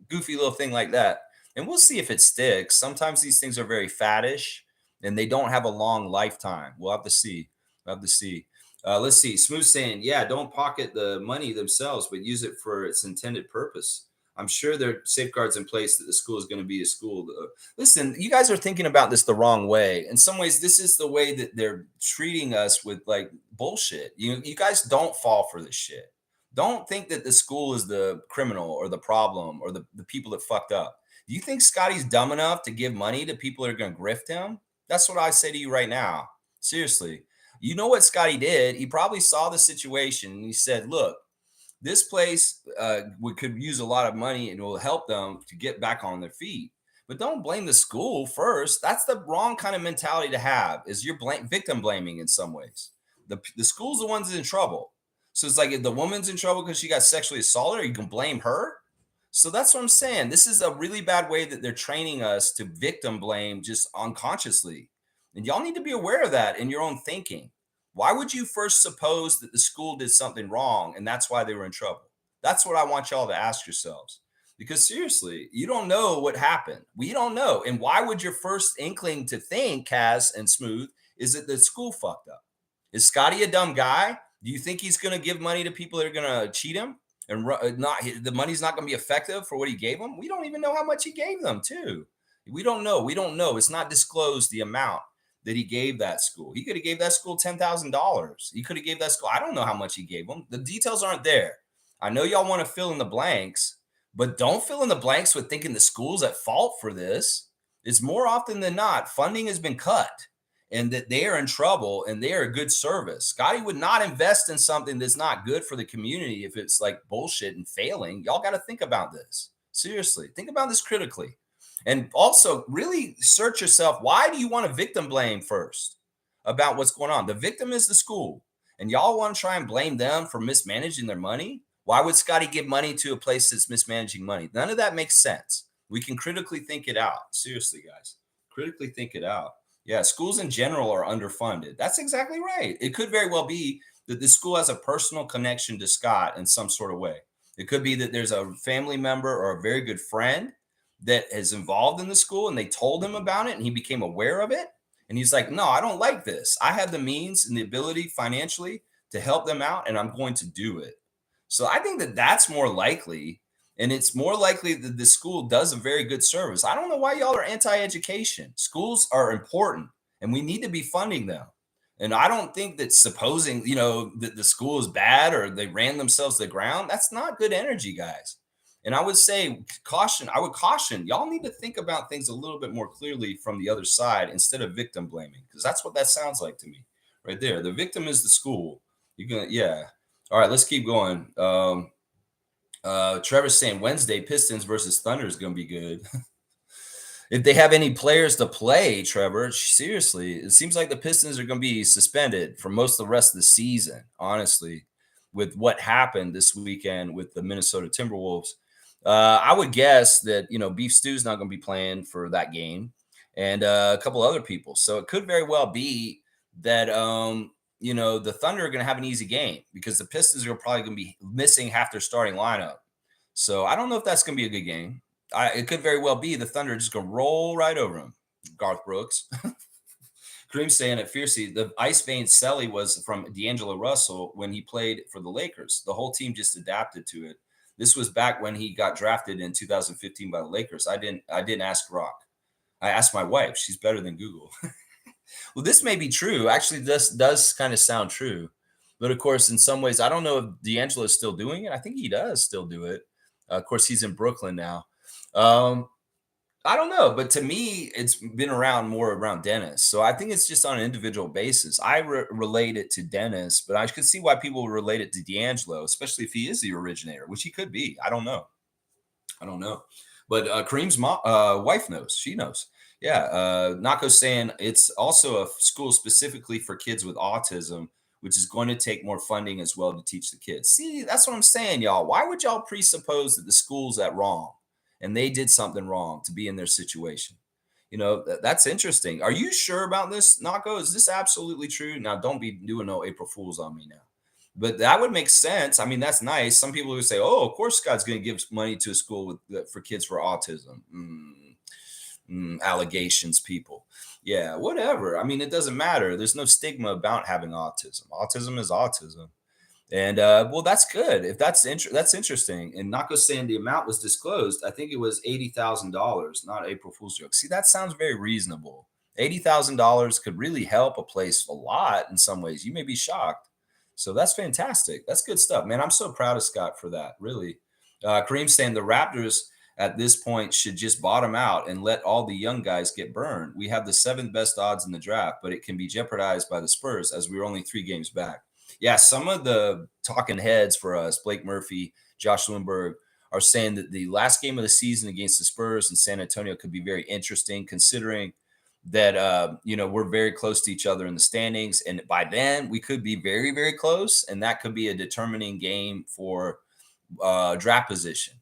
goofy little thing like that. And we'll see if it sticks. Sometimes these things are very faddish and they don't have a long lifetime. We'll have to see. Let's see. Smooth saying, yeah, don't pocket the money themselves, but use it for its intended purpose. I'm sure there are safeguards in place that the school is going to be a school. Listen, you guys are thinking about this the wrong way. In some ways, this is the way that they're treating us with like bullshit. You guys don't fall for this shit. Don't think that the school is the criminal or the problem or the people that fucked up. Do you think Scotty's dumb enough to give money to people that are going to grift him? That's what I say to you right now. Seriously. You know what Scotty did? He probably saw the situation and he said, look, this place we could use a lot of money and it will help them to get back on their feet. But don't blame the school first. That's the wrong kind of mentality to have, is you're victim blaming in some ways. The school's the ones in trouble. So it's like if the woman's in trouble because she got sexually assaulted, you can blame her. So that's what I'm saying. This is a really bad way that they're training us to victim blame just unconsciously. And y'all need to be aware of that in your own thinking. Why would you first suppose that the school did something wrong and that's why they were in trouble? That's what I want y'all to ask yourselves. Because seriously, you don't know what happened. We don't know. And why would your first inkling to think, Kaz and Smooth, is that the school fucked up? Is Scotty a dumb guy? Do you think he's going to give money to people that are going to cheat him and not the money's not going to be effective for what he gave them? We don't even know how much he gave them, too. We don't know. We don't know. It's not disclosed the amount that he gave that school. He could have gave that school $10,000. He could have gave that school. I don't know how much he gave them. The details aren't there. I know y'all want to fill in the blanks, but don't fill in the blanks with thinking the school's at fault for this. It's more often than not, funding has been cut and that they are in trouble and they are a good service. Scotty would not invest in something that's not good for the community if it's like bullshit and failing. Y'all got to think about this. Seriously, think about this critically. And also, really search yourself. Why do you want to victim blame first about what's going on? The victim is the school, and y'all want to try and blame them for mismanaging their money. Why would Scotty give money to a place that's mismanaging money? None of that makes sense. We can critically think it out. Seriously, guys, critically think it out. Yeah, schools in general are underfunded. That's exactly right. It could very well be that the school has a personal connection to Scott in some sort of way. It could be that there's a family member or a very good friend that is involved in the school and they told him about it and he became aware of it. And he's like, no, I don't like this. I have the means and the ability financially to help them out and I'm going to do it. So I think that that's more likely. And it's more likely that the school does a very good service. I don't know why y'all are anti education. Schools are important and we need to be funding them. And I don't think that supposing, that the school is bad or they ran themselves to the ground, that's not good energy, guys. And I would say I would caution y'all need to think about things a little bit more clearly from the other side instead of victim blaming, because that's what that sounds like to me right there. The victim is the school. You're gonna, yeah. All right, let's keep going. Trevor's saying Wednesday Pistons versus Thunder is gonna be good. If they have any players to play, Trevor, seriously, it seems like the Pistons are going to be suspended for most of the rest of the season, honestly, with what happened this weekend with the Minnesota Timberwolves. I would guess that, Beef Stew's not going to be playing for that game and a couple other people. So it could very well be that, the Thunder are going to have an easy game because the Pistons are probably going to be missing half their starting lineup. So I don't know if that's going to be a good game. It could very well be the Thunder just gonna roll right over him. Garth Brooks. Kareem saying it fiercely. The ice vein Selly was from D'Angelo Russell when he played for the Lakers. The whole team just adapted to it. This was back when he got drafted in 2015 by the Lakers. I didn't ask Rock. I asked my wife. She's better than Google. Well, this may be true. Actually, this does kind of sound true. But of course, in some ways, I don't know if D'Angelo is still doing it. I think he does still do it. Of course, he's in Brooklyn now. I don't know, but to me, it's been more around Dennis. So I think it's just on an individual basis. I relate it to Dennis, but I could see why people relate it to D'Angelo, especially if he is the originator, which he could be. I don't know. But Kareem's wife knows. She knows. Yeah. Nako's saying it's also a school specifically for kids with autism, which is going to take more funding as well to teach the kids. See, that's what I'm saying, y'all. Why would y'all presuppose that the school's at wrong and they did something wrong to be in their situation? That's interesting. Are you sure about this, Nako? Is this absolutely true? Now, don't be doing no April Fools on me now. But that would make sense. I mean, that's nice. Some people would say, "Oh, of course, God's going to give money to a school for kids for autism." Allegations, people. Yeah, whatever. I mean, it doesn't matter. There's no stigma about having autism. Autism is autism. And well, that's good. If that's interesting. And Nako's saying the amount was disclosed. I think it was $80,000, not April Fool's joke. See, that sounds very reasonable. $80,000 could really help a place a lot in some ways. You may be shocked. So that's fantastic. That's good stuff, man. I'm so proud of Scott for that. Really. Kareem's saying the Raptors at this point should just bottom out and let all the young guys get burned. We have the seventh best odds in the draft, but it can be jeopardized by the Spurs as we're only 3 games back. Yeah, some of the talking heads for us, Blake Murphy, Josh Lindbergh, are saying that the last game of the season against the Spurs in San Antonio could be very interesting, considering that we're very close to each other in the standings, and by then we could be very, very close, and that could be a determining game for draft position.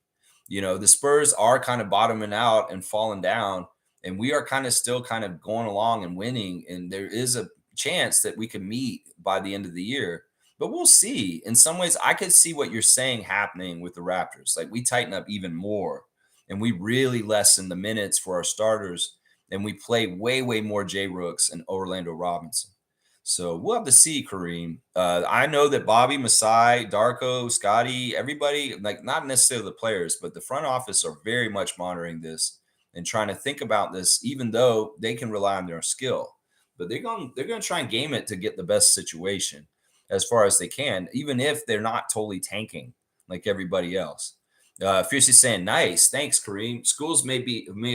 The Spurs are kind of bottoming out and falling down, and we are kind of still kind of going along and winning, and there is a chance that we can meet by the end of the year, but we'll see. In some ways, I could see what you're saying happening with the Raptors. Like, we tighten up even more and we really lessen the minutes for our starters, and we play way, way more J Rooks and Orlando Robinson. So we'll have to see, Kareem. I know that Bobby, Masai, Darko, Scotty, everybody, like, not necessarily the players, but the front office are very much monitoring this and trying to think about this, even though they can rely on their skill. But they're going to try and game it to get the best situation as far as they can, even if they're not totally tanking. like everybody else. Fiercely saying, nice. Thanks, Kareem. Schools may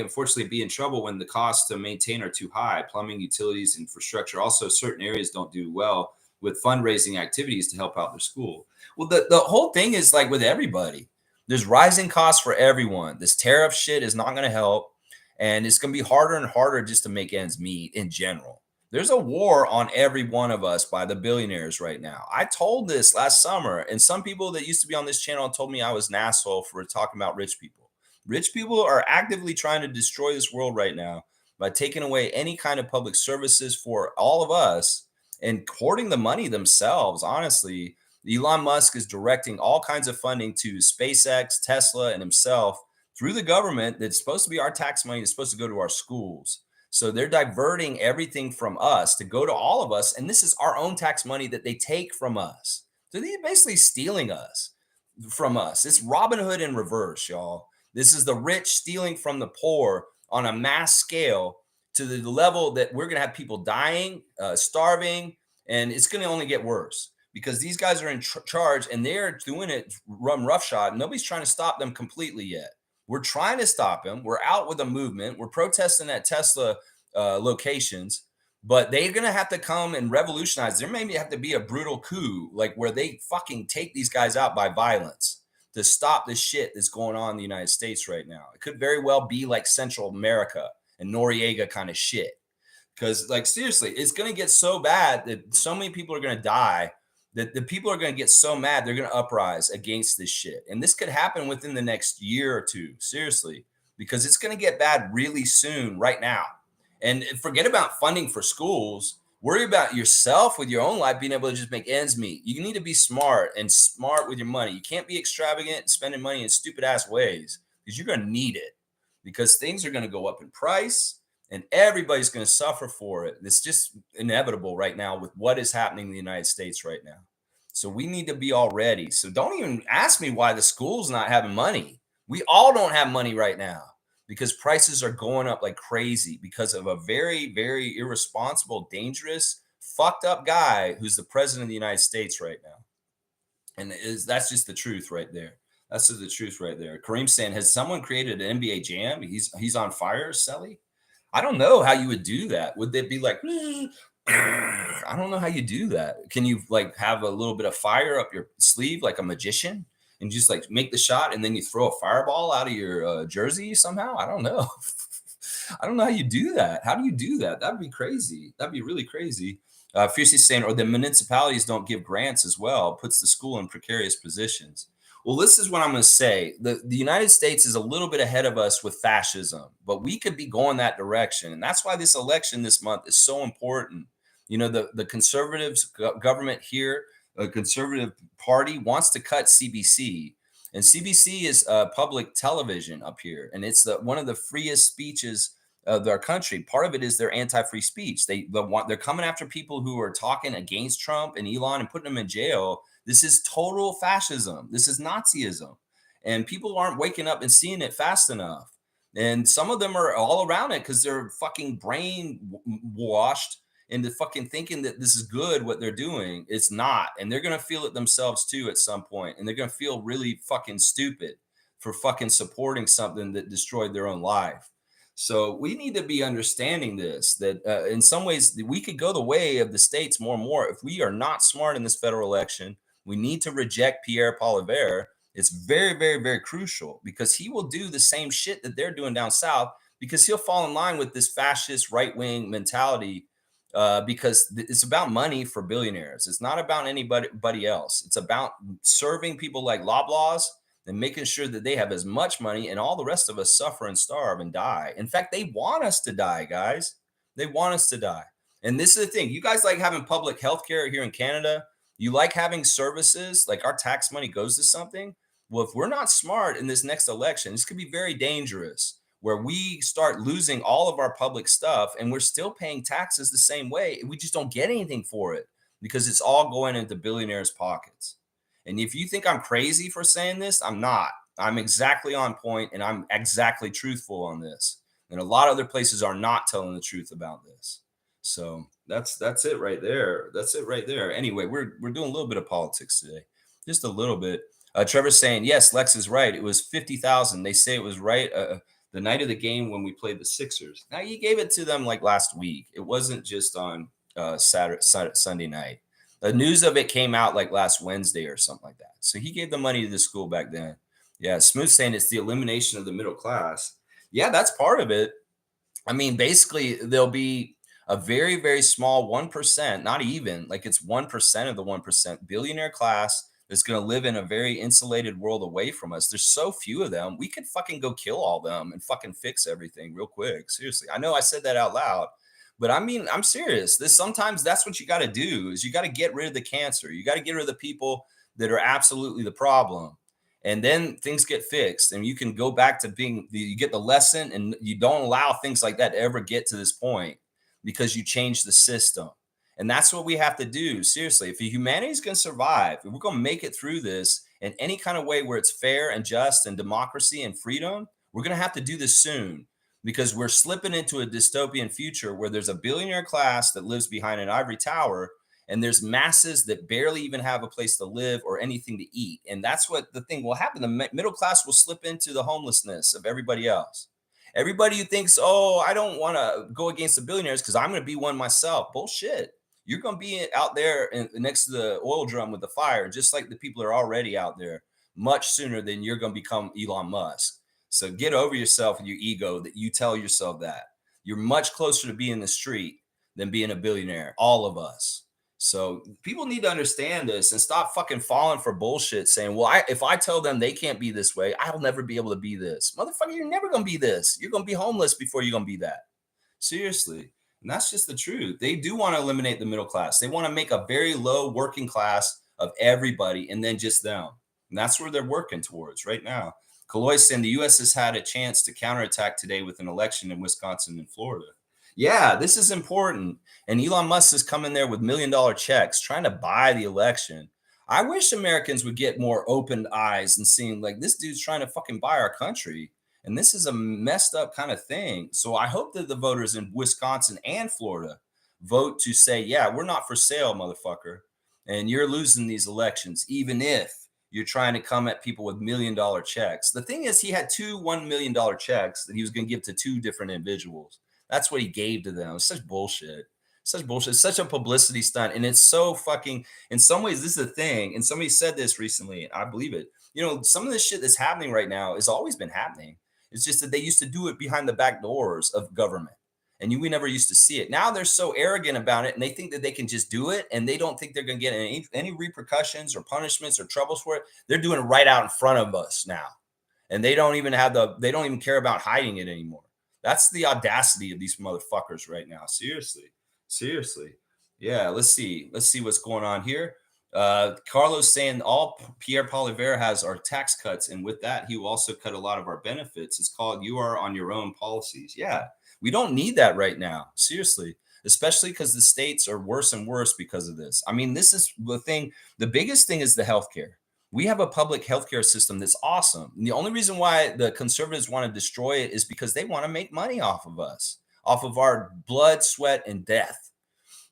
unfortunately be in trouble when the costs to maintain are too high. Plumbing, utilities, infrastructure. Also, certain areas don't do well with fundraising activities to help out their school. Well, the whole thing is like with everybody. There's rising costs for everyone. This tariff shit is not going to help. And it's going to be harder and harder just to make ends meet in general. There's a war on every one of us by the billionaires right now. I told this last summer, and some people that used to be on this channel told me I was an asshole for talking about rich people. Rich people are actively trying to destroy this world right now by taking away any kind of public services for all of us and hoarding the money themselves. Honestly, Elon Musk is directing all kinds of funding to SpaceX, Tesla, and himself through the government that's supposed to be our tax money, that's supposed to go to our schools. So they're diverting everything from us to go to all of us. And this is our own tax money that they take from us. So they're basically stealing us from us. It's Robin Hood in reverse, y'all. This is the rich stealing from the poor on a mass scale to the level that we're going to have people dying, starving, and it's going to only get worse because these guys are in charge and they're doing it roughshod. Nobody's trying to stop them completely yet. We're trying to stop him. We're out with a movement. We're protesting at Tesla locations, but they're going to have to come and revolutionize. There may have to be a brutal coup, like where they fucking take these guys out by violence to stop the shit that's going on in the United States right now. It could very well be like Central America and Noriega kind of shit. Because, like, seriously, it's going to get so bad that so many people are going to die that the people are going to get so mad they're going to uprise against this shit. And this could happen within the next year or two, seriously, because it's going to get bad really soon right now. And forget about funding for schools. Worry about yourself with your own life, being able to just make ends meet. You need to be smart and smart with your money. You can't be extravagant and spending money in stupid ass ways because you're going to need it because things are going to go up in price and everybody's going to suffer for it. It's just inevitable right now with what is happening in the United States right now. So we need to be all ready. So don't even ask me why the school's not having money. We all don't have money right now because prices are going up like crazy because of a very, very irresponsible, dangerous, fucked up guy who's the president of the United States right now. And that's just the truth right there. That's the truth right there. Kareem saying, has someone created an NBA Jam? He's on fire, Selly? I don't know how you would do that. Would they be like, I don't know how you do that. Can you like have a little bit of fire up your sleeve like a magician and just like make the shot and then you throw a fireball out of your jersey somehow? I don't know. I don't know how you do that. How do you do that? That'd be crazy. That'd be really crazy. Fiercely saying, or the municipalities don't give grants as well, puts the school in precarious positions. Well, this is what I'm going to say. The United States is a little bit ahead of us with fascism, but we could be going that direction. And that's why this election this month is so important. You know, the conservatives government here, a conservative party wants to cut CBC. And CBC is public television up here. And it's one of the freest speeches of our country. Part of it is their anti-free speech. They're coming after people who are talking against Trump and Elon and putting them in jail. This is total fascism. This is Nazism. And people aren't waking up and seeing it fast enough. And some of them are all around it because they're fucking brainwashed into fucking thinking that this is good, what they're doing. It's not. And they're going to feel it themselves too at some point. And they're going to feel really fucking stupid for fucking supporting something that destroyed their own life. So we need to be understanding this, that in some ways we could go the way of the states more and more. If we are not smart in this federal election, we need to reject Pierre Poilievre. It's very, very, very crucial because he will do the same shit that they're doing down south because he'll fall in line with this fascist right-wing mentality because it's about money for billionaires. It's not about anybody else. It's about serving people like Loblaws and making sure that they have as much money and all the rest of us suffer and starve and die. In fact, they want us to die, guys. They want us to die. And this is the thing. You guys like having public health care here in Canada. You like having services, like our tax money goes to something. Well, if we're not smart in this next election, this could be very dangerous where we start losing all of our public stuff and we're still paying taxes the same way. We just don't get anything for it because it's all going into billionaires' pockets. And if you think I'm crazy for saying this, I'm not. I'm exactly on point and I'm exactly truthful on this. And a lot of other places are not telling the truth about this. So that's it right there. That's it right there. Anyway, we're doing a little bit of politics today, just a little bit. Trevor's saying, yes, Lex is right. It was 50,000. They say it was right the night of the game when we played the Sixers. Now, he gave it to them like last week. It wasn't just on Sunday night. The news of it came out like last Wednesday or something like that. So he gave the money to the school back then. Yeah, Smooth saying it's the elimination of the middle class. Yeah, that's part of it. I mean, basically, there'll be a very, very small 1%, not even like it's 1% of the 1% billionaire class that's going to live in a very insulated world away from us. There's so few of them. We could fucking go kill all them and fucking fix everything real quick. Seriously. I know I said that out loud, but I mean, I'm serious. This sometimes that's what you got to do is you got to get rid of the cancer. You got to get rid of the people that are absolutely the problem, and then things get fixed and you can go back to being you get the lesson, and you don't allow things like that to ever get to this point because you change the system. And that's what we have to do. Seriously, if humanity is going to survive, if we're going to make it through this in any kind of way where it's fair and just and democracy and freedom, we're going to have to do this soon, because we're slipping into a dystopian future where there's a billionaire class that lives behind an ivory tower, and there's masses that barely even have a place to live or anything to eat. And that's what the thing will happen. The middle class will slip into the homelessness of everybody else. Everybody who thinks, oh, I don't want to go against the billionaires because I'm going to be one myself. Bullshit. You're going to be out there next to the oil drum with the fire, just like the people are already out there, much sooner than you're going to become Elon Musk. So get over yourself and your ego that you tell yourself that. You're much closer to being the street than being a billionaire, all of us. So people need to understand this and stop fucking falling for bullshit saying, well, if I tell them they can't be this way, I'll never be able to be this. Motherfucker, you're never going to be this. You're going to be homeless before you're going to be that. Seriously. And that's just the truth. They do want to eliminate the middle class. They want to make a very low working class of everybody and then just them. And that's where they're working towards right now. Kaloy saying the U.S. has had a chance to counterattack today with an election in Wisconsin and Florida. Yeah, this is important. And Elon Musk is coming there with $1 million checks trying to buy the election. I wish Americans would get more open eyes and seeing like this dude's trying to fucking buy our country. And this is a messed up kind of thing. So I hope that the voters in Wisconsin and Florida vote to say, yeah, we're not for sale, motherfucker. And you're losing these elections, even if you're trying to come at people with $1 million checks. The thing is, he had two $1 million checks that he was going to give to two different individuals. That's what he gave to them. It's such bullshit. Such bullshit. It's such a publicity stunt. And it's so fucking, in some ways, this is a thing. And somebody said this recently, and I believe it. You know, some of this shit that's happening right now has always been happening. It's just that they used to do it behind the back doors of government. And we never used to see it. Now they're so arrogant about it, and they think that they can just do it, and they don't think they're going to get any repercussions or punishments or troubles for it. They're doing it right out in front of us now. And they don't even they don't even care about hiding it anymore. That's the audacity of these motherfuckers right now. Seriously. Seriously. Yeah, let's see. Let's see what's going on here. Carlos saying all Pierre Poilievre has are tax cuts, and with that, he will also cut a lot of our benefits. It's called "You Are on Your Own" policies. Yeah, we don't need that right now. Seriously, especially because the states are worse and worse because of this. I mean, this is the thing. The biggest thing is the healthcare. We have a public healthcare system that's awesome. And the only reason why the conservatives want to destroy it is because they want to make money off of us, off of our blood, sweat, and death.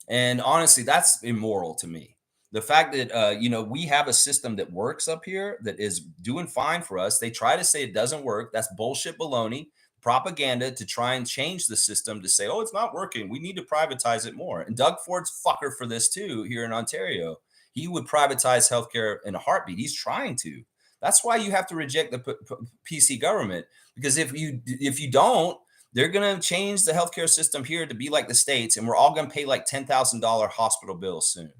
And honestly, that's immoral to me. The fact that we have a system that works up here that is doing fine for us. They try to say it doesn't work. That's bullshit baloney propaganda to try and change the system to say, oh, it's not working. We need to privatize it more. And Doug Ford's fucker for this too here in Ontario. He would privatize healthcare in a heartbeat. He's trying to. That's why you have to reject the PC government, because if you don't, they're going to change the healthcare system here to be like the States, and we're all going to pay like $10,000 hospital bills soon.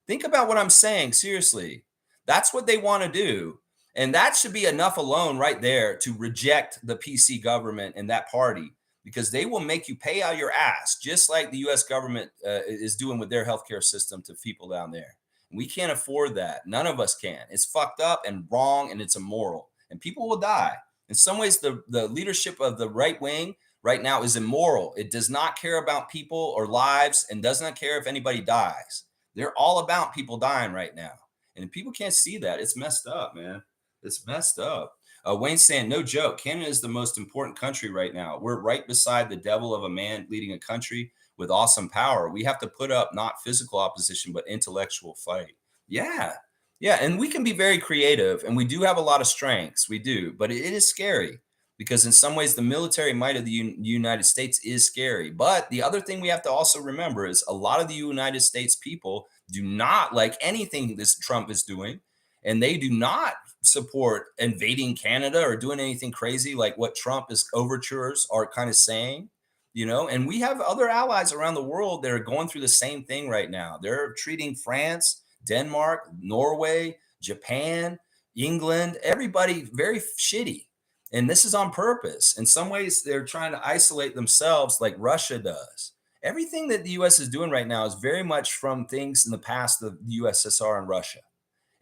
Think about what I'm saying. Seriously, that's what they want to do. And that should be enough alone right there to reject the PC government and that party, because they will make you pay out your ass, just like the U.S. government is doing with their healthcare system to people down there. We can't afford that. None of us can. It's fucked up and wrong, and it's immoral. And people will die. In some ways, the leadership of the right wing right now is immoral. It does not care about people or lives and does not care if anybody dies. They're all about people dying right now. And if people can't see that, it's messed up, man. It's messed up. Wayne's saying, no joke, Canada is the most important country right now. We're right beside the devil of a man leading a country with awesome power. We have to put up not physical opposition, but intellectual fight. Yeah, Yeah, and we can be very creative, and we do have a lot of strengths. We do, but it is scary because in some ways the military might of the United States is scary. But the other thing we have to also remember is a lot of the United States people do not like anything this Trump is doing, and they do not support invading Canada or doing anything crazy like what Trump is overtures are kind of saying. And we have other allies around the world that are going through the same thing right now. They're treating France, Denmark, Norway, Japan, England, everybody very shitty. And this is on purpose. In some ways, they're trying to isolate themselves like Russia does. Everything that the US is doing right now is very much from things in the past of the USSR and Russia.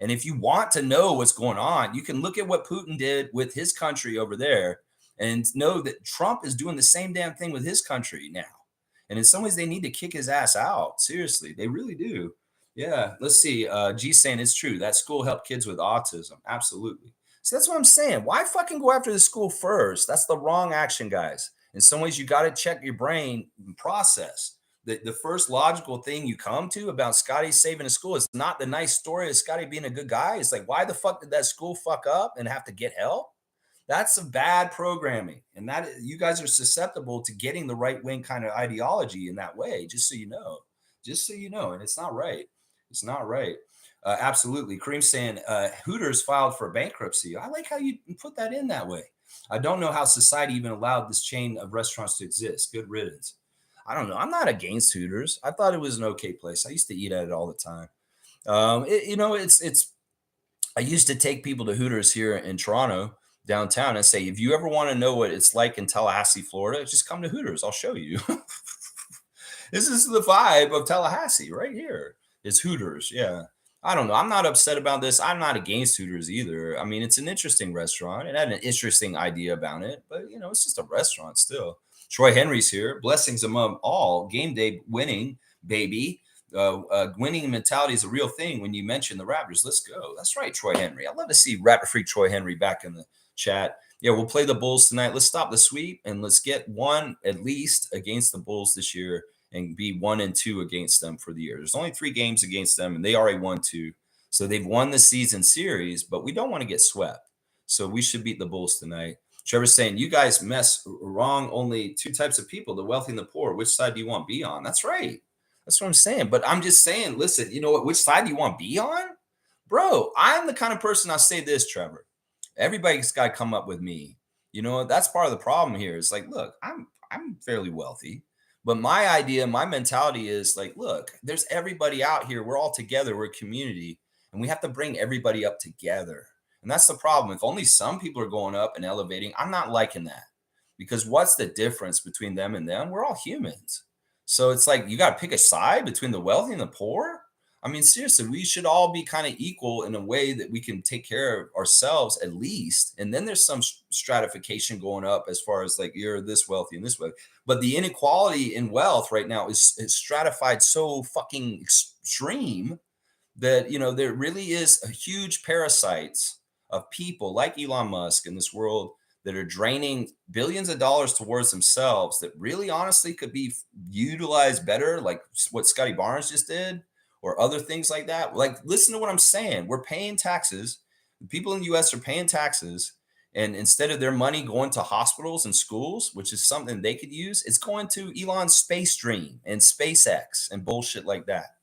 And if you want to know what's going on, you can look at what Putin did with his country over there and know that Trump is doing the same damn thing with his country now. And in some ways, they need to kick his ass out. Seriously, they really do. Yeah. Let's see. G saying it's true. That school helped kids with autism. Absolutely. So that's what I'm saying. Why fucking go after the school first? That's the wrong action, guys. In some ways, you got to check your brain and process. The first logical thing you come to about Scotty saving a school is not the nice story of Scotty being a good guy. It's like, why the fuck did that school fuck up and have to get help? That's some bad programming. And that you guys are susceptible to getting the right wing kind of ideology in that way, just so you know. Just so you know. And it's not right. It's not right. Absolutely. Kareem saying Hooters filed for bankruptcy. I like how you put that in that way. I don't know how society even allowed this chain of restaurants to exist. Good riddance. I don't know. I'm not against Hooters. I thought it was an okay place. I used to eat at it all the time. It's. I used to take people to Hooters here in Toronto downtown and say, if you ever want to know what it's like in Tallahassee, Florida, just come to Hooters. I'll show you. This is the vibe of Tallahassee right here. It's Hooters. Yeah. I don't know. I'm not upset about this. I'm not against Hooters either. I mean, it's an interesting restaurant. It had an interesting idea about it, but it's just a restaurant still. Troy Henry's here. Blessings among all. Game day winning, baby. Winning mentality is a real thing when you mention the Raptors. Let's go. That's right, Troy Henry. I'd love to see Raptor Freak Troy Henry back in the chat. Yeah, we'll play the Bulls tonight. Let's stop the sweep and let's get one at least against the Bulls this year and be 1-2 against them for the year. There's only 3 games against them, and they already won 2. So they've won the season series, but we don't want to get swept. So we should beat the Bulls tonight. Trevor's saying, you guys mess wrong only 2 types of people, the wealthy and the poor. Which side do you want to be on? That's right. That's what I'm saying. But I'm just saying, listen, you know what? Which side do you want to be on? Bro, I'm the kind of person, I'll say this, Trevor. Everybody's got to come up with me. That's part of the problem here. It's like, look, I'm fairly wealthy. But my idea, my mentality is like, look, there's everybody out here. We're all together. We're a community. And we have to bring everybody up together. And that's the problem. If only some people are going up and elevating, I'm not liking that. Because what's the difference between them and them? We're all humans. So it's like you got to pick a side between the wealthy and the poor. I mean, seriously, we should all be kind of equal in a way that we can take care of ourselves at least. And then there's some stratification going up as far as like you're this wealthy and this wealthy. But the inequality in wealth right now is stratified so fucking extreme that, there really is a huge parasites of people like Elon Musk in this world that are draining billions of dollars towards themselves that really honestly could be utilized better, like what Scotty Barnes just did or other things like that. Like, listen to what I'm saying. We're paying taxes. The people in the US are paying taxes. And instead of their money going to hospitals and schools, which is something they could use, it's going to Elon's space dream and SpaceX and bullshit like that.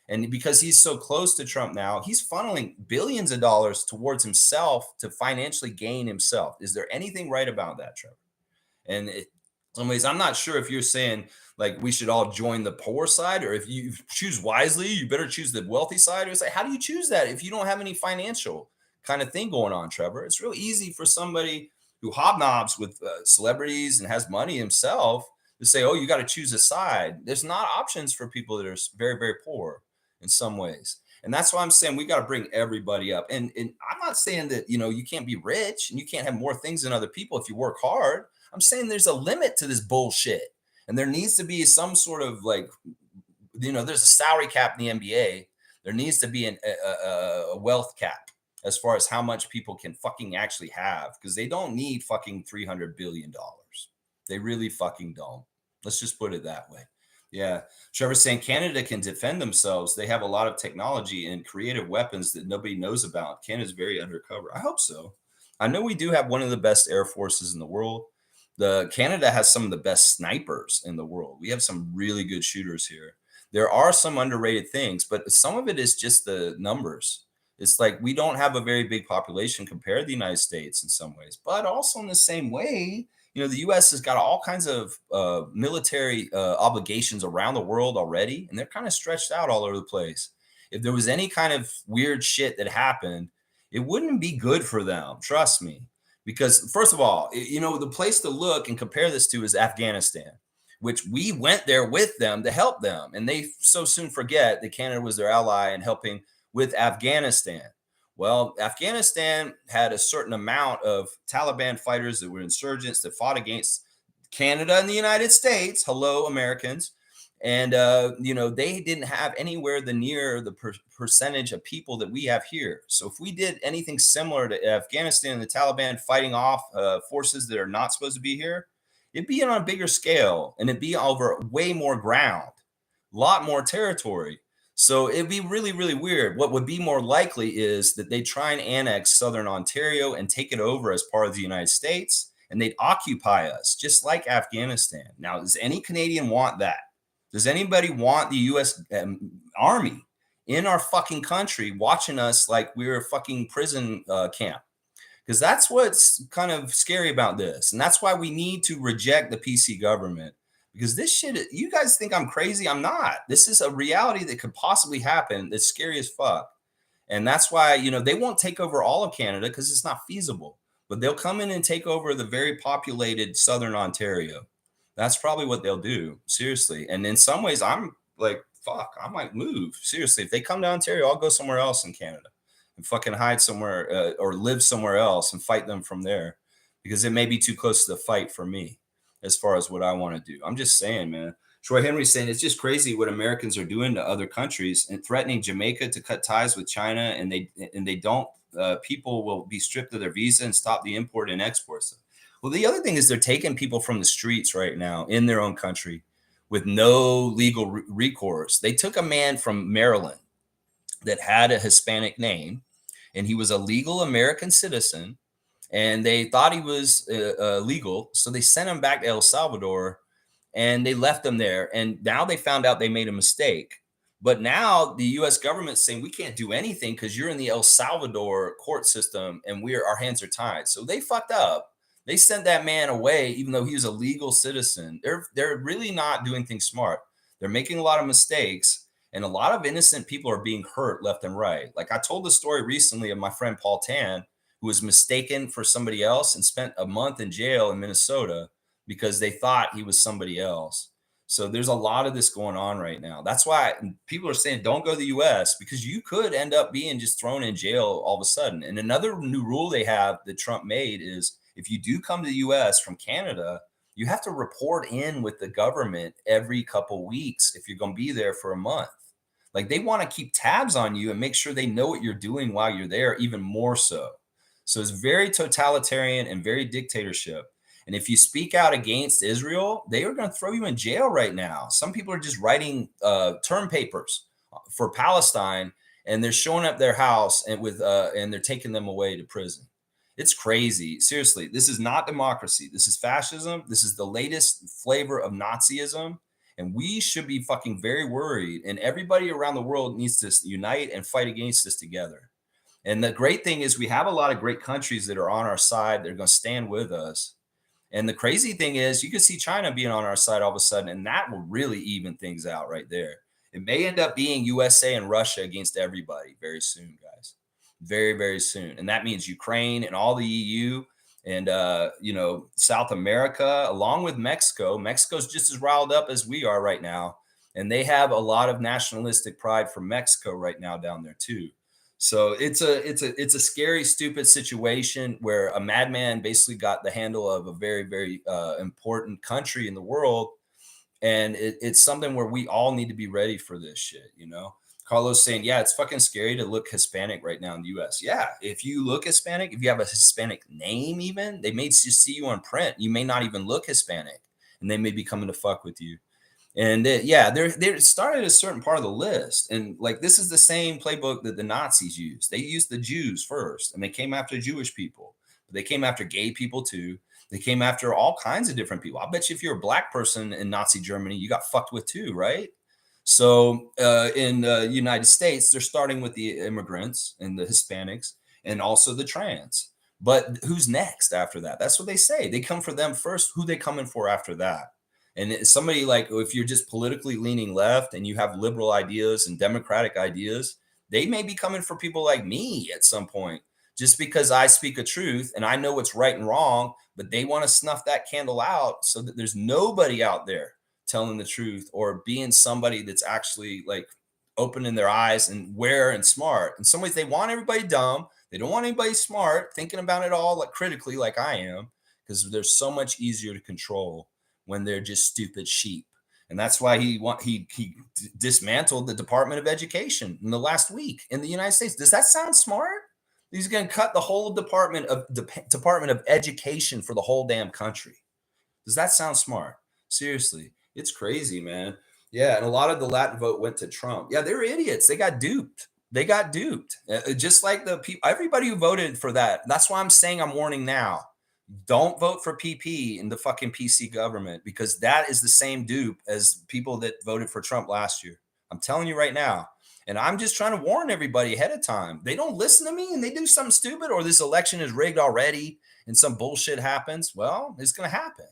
And because he's so close to Trump now, he's funneling billions of dollars towards himself to financially gain himself. Is there anything right about that, Trevor? And in some ways, I'm not sure if you're saying like we should all join the poor side, or if you choose wisely, you better choose the wealthy side. Or it's like, how do you choose that if you don't have any financial kind of thing going on, Trevor? It's real easy for somebody who hobnobs with celebrities and has money himself to say, oh, you got to choose a side. There's not options for people that are very, very poor in some ways. And that's why I'm saying we got to bring everybody up. And I'm not saying that, you can't be rich and you can't have more things than other people if you work hard. I'm saying there's a limit to this bullshit. And there needs to be some sort of like, there's a salary cap in the NBA. There needs to be a wealth cap as far as how much people can fucking actually have, because they don't need fucking $300 billion. They really fucking don't. Let's just put it that way. Yeah. Trevor's saying Canada can defend themselves. They have a lot of technology and creative weapons that nobody knows about. Canada's very undercover. I hope so. I know we do have one of the best air forces in the world. The Canada has some of the best snipers in the world. We have some really good shooters here. There are some underrated things, but some of it is just the numbers. It's like we don't have a very big population compared to the United States in some ways, but also in the same way, the U.S. has got all kinds of military obligations around the world already, and they're kind of stretched out all over the place. If there was any kind of weird shit that happened, it wouldn't be good for them. Trust me. Because, first of all, the place to look and compare this to is Afghanistan, which we went there with them to help them. And they so soon forget that Canada was their ally in helping with Afghanistan. Well, Afghanistan had a certain amount of Taliban fighters that were insurgents that fought against Canada and the United States. Hello, Americans. And, they didn't have anywhere the near the percentage of people that we have here. So if we did anything similar to Afghanistan and the Taliban fighting off forces that are not supposed to be here, it'd be on a bigger scale and it'd be over way more ground, a lot more territory. So it'd be really, really weird. What would be more likely is that they try and annex Southern Ontario and take it over as part of the United States, and they'd occupy us, just like Afghanistan. Now, does any Canadian want that? Does anybody want the U.S. Army in our fucking country watching us like we're a fucking prison camp? Because that's what's kind of scary about this. And that's why we need to reject the PC government. Because this shit, you guys think I'm crazy? I'm not. This is a reality that could possibly happen that's scary as fuck. And that's why, they won't take over all of Canada because it's not feasible. But they'll come in and take over the very populated Southern Ontario. That's probably what they'll do. Seriously. And in some ways, I'm like, fuck, I might move. Seriously. If they come to Ontario, I'll go somewhere else in Canada and fucking hide somewhere or live somewhere else and fight them from there because it may be too close to the fight for me as far as what I want to do. I'm just saying, man. Troy Henry's saying it's just crazy what Americans are doing to other countries and threatening Jamaica to cut ties with China, and they don't. People will be stripped of their visa and stop the import and exports. Well, the other thing is they're taking people from the streets right now in their own country with no legal recourse. They took a man from Maryland that had a Hispanic name, and he was a legal American citizen, and they thought he was legal, so they sent him back to El Salvador, and they left him there. And now they found out they made a mistake. But now the U.S. government's saying we can't do anything because you're in the El Salvador court system, and our hands are tied. So they fucked up. They sent that man away, even though he was a legal citizen. They're really not doing things smart. They're making a lot of mistakes, and a lot of innocent people are being hurt left and right. Like I told the story recently of my friend Paul Tan, who was mistaken for somebody else and spent a month in jail in Minnesota because they thought he was somebody else. So there's a lot of this going on right now. That's why people are saying don't go to the US, because you could end up being just thrown in jail all of a sudden. And another new rule they have that Trump made is if you do come to the US from Canada, you have to report in with the government every couple weeks if you're going to be there for a month. Like they want to keep tabs on you and make sure they know what you're doing while you're there, even more so. So it's very totalitarian and very dictatorship. And if you speak out against Israel, they are going to throw you in jail right now. Some people are just writing term papers for Palestine, and they're showing up their house and they're taking them away to prison. It's crazy. Seriously, this is not democracy. This is fascism. This is the latest flavor of Nazism. And we should be fucking very worried. And everybody around the world needs to unite and fight against this together. And the great thing is we have a lot of great countries that are on our side. They're going to stand with us. And the crazy thing is you can see China being on our side all of a sudden, and that will really even things out right there. It may end up being USA and Russia against everybody very soon, guys. Very, very soon. And that means Ukraine and all the EU and, South America, along with Mexico. Mexico's just as riled up as we are right now. And they have a lot of nationalistic pride from Mexico right now down there too. So it's a scary, stupid situation where a madman basically got the handle of a very, very important country in the world. And it's something where we all need to be ready for this shit, Carlos saying, yeah, it's fucking scary to look Hispanic right now in the US. Yeah, if you look Hispanic, if you have a Hispanic name even, they may just see you on print. You may not even look Hispanic, and they may be coming to fuck with you. And yeah, they're started at a certain part of the list, and like this is the same playbook that the Nazis used. They used the Jews first, and they came after Jewish people. But they came after gay people too. They came after all kinds of different people. I bet you if you're a black person in Nazi Germany, you got fucked with too, right? So in the United States, they're starting with the immigrants and the Hispanics and also the trans. But who's next after that? That's what they say. They come for them first. Who they coming for after that? And it's somebody like if you're just politically leaning left and you have liberal ideas and democratic ideas, they may be coming for people like me at some point, just because I speak a truth and I know what's right and wrong, but they want to snuff that candle out so that there's nobody out there telling the truth or being somebody that's actually like opening their eyes and aware and smart. In some ways, they want everybody dumb. They don't want anybody smart, thinking about it all like critically, like I am, because they're so much easier to control when they're just stupid sheep. And that's why he dismantled the Department of Education in the last week in the United States. Does that sound smart? He's going to cut the whole Department of Education for the whole damn country. Does that sound smart? Seriously, it's crazy, man. Yeah, and a lot of the Latin vote went to Trump. Yeah, they're idiots. They got duped. They got duped. Just like the people, everybody who voted for that. That's why I'm saying I'm warning now. Don't vote for PP in the fucking PC government because that is the same dupe as people that voted for Trump last year. I'm telling you right now. And I'm just trying to warn everybody ahead of time. They don't listen to me and they do something stupid or this election is rigged already and some bullshit happens. Well, it's going to happen.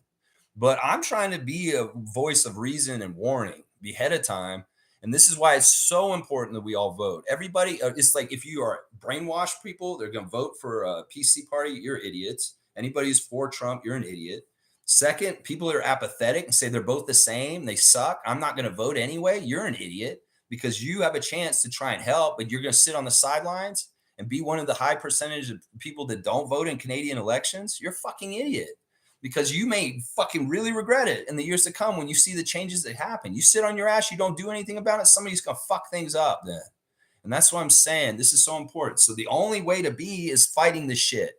But I'm trying to be a voice of reason and warning be ahead of time. And this is why it's so important that we all vote. Everybody, it's like if you are brainwashed people, they're going to vote for a PC party, you're idiots. Anybody who's for Trump, you're an idiot. Second, people that are apathetic and say they're both the same, they suck. I'm not going to vote anyway. You're an idiot because you have a chance to try and help, but you're going to sit on the sidelines and be one of the high percentage of people that don't vote in Canadian elections. You're a fucking idiot because you may fucking really regret it in the years to come when you see the changes that happen. You sit on your ass, you don't do anything about it, somebody's going to fuck things up then. And that's what I'm saying. This is so important. So the only way to be is fighting the shit.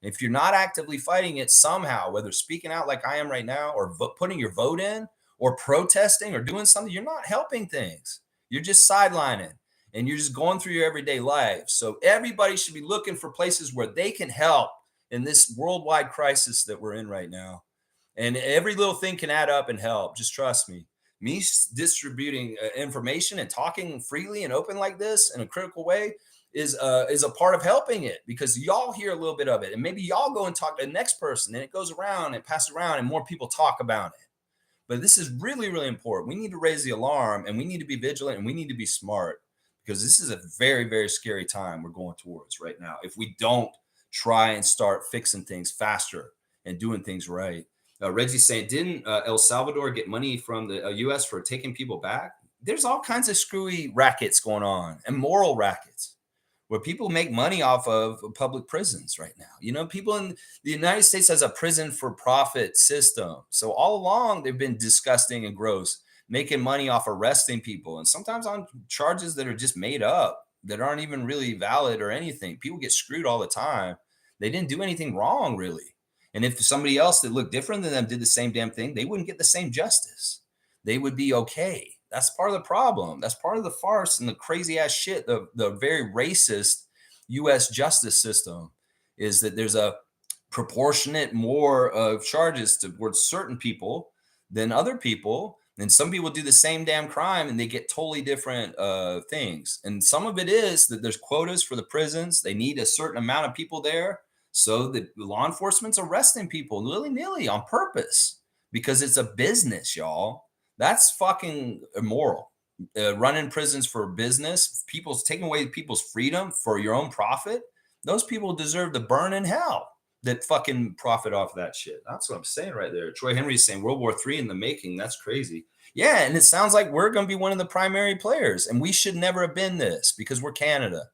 If you're not actively fighting it somehow, whether speaking out like I am right now or putting your vote in or protesting or doing something, you're not helping things. You're just sidelining and you're just going through your everyday life. So everybody should be looking for places where they can help in this worldwide crisis that we're in right now. And every little thing can add up and help. Just trust me. Me distributing information and talking freely and open like this in a critical way is a part of helping it because y'all hear a little bit of it and maybe y'all go and talk to the next person and it goes around and passes around and more people talk about it. But this is really, really important. We need to raise the alarm and we need to be vigilant and we need to be smart because this is a very, very scary time we're going towards right now. If we don't try and start fixing things faster and doing things right. Reggie's saying, didn't El Salvador get money from the U.S. for taking people back? There's all kinds of screwy rackets going on and moral rackets where people make money off of public prisons right now. You know, people in the United States has a prison for profit system. So all along, they've been disgusting and gross, making money off arresting people and sometimes on charges that are just made up, that aren't even really valid or anything. People get screwed all the time. They didn't do anything wrong, really. And if somebody else that looked different than them did the same damn thing, they wouldn't get the same justice. They would be okay. That's part of the problem. That's part of the farce and the crazy ass shit. The very racist U.S. justice system is that there's a proportionate more of charges towards certain people than other people. And some people do the same damn crime and they get totally different things. And some of it is that there's quotas for the prisons. They need a certain amount of people there. So the law enforcement's arresting people willy-nilly on purpose because it's a business, y'all. That's fucking immoral. Running prisons for business, people's taking away people's freedom for your own profit. Those people deserve to burn in hell that fucking profit off that shit. That's what I'm saying right there. Troy Henry's saying World War III in the making. That's crazy. Yeah, and it sounds like we're going to be one of the primary players, and we should never have been this because we're Canada.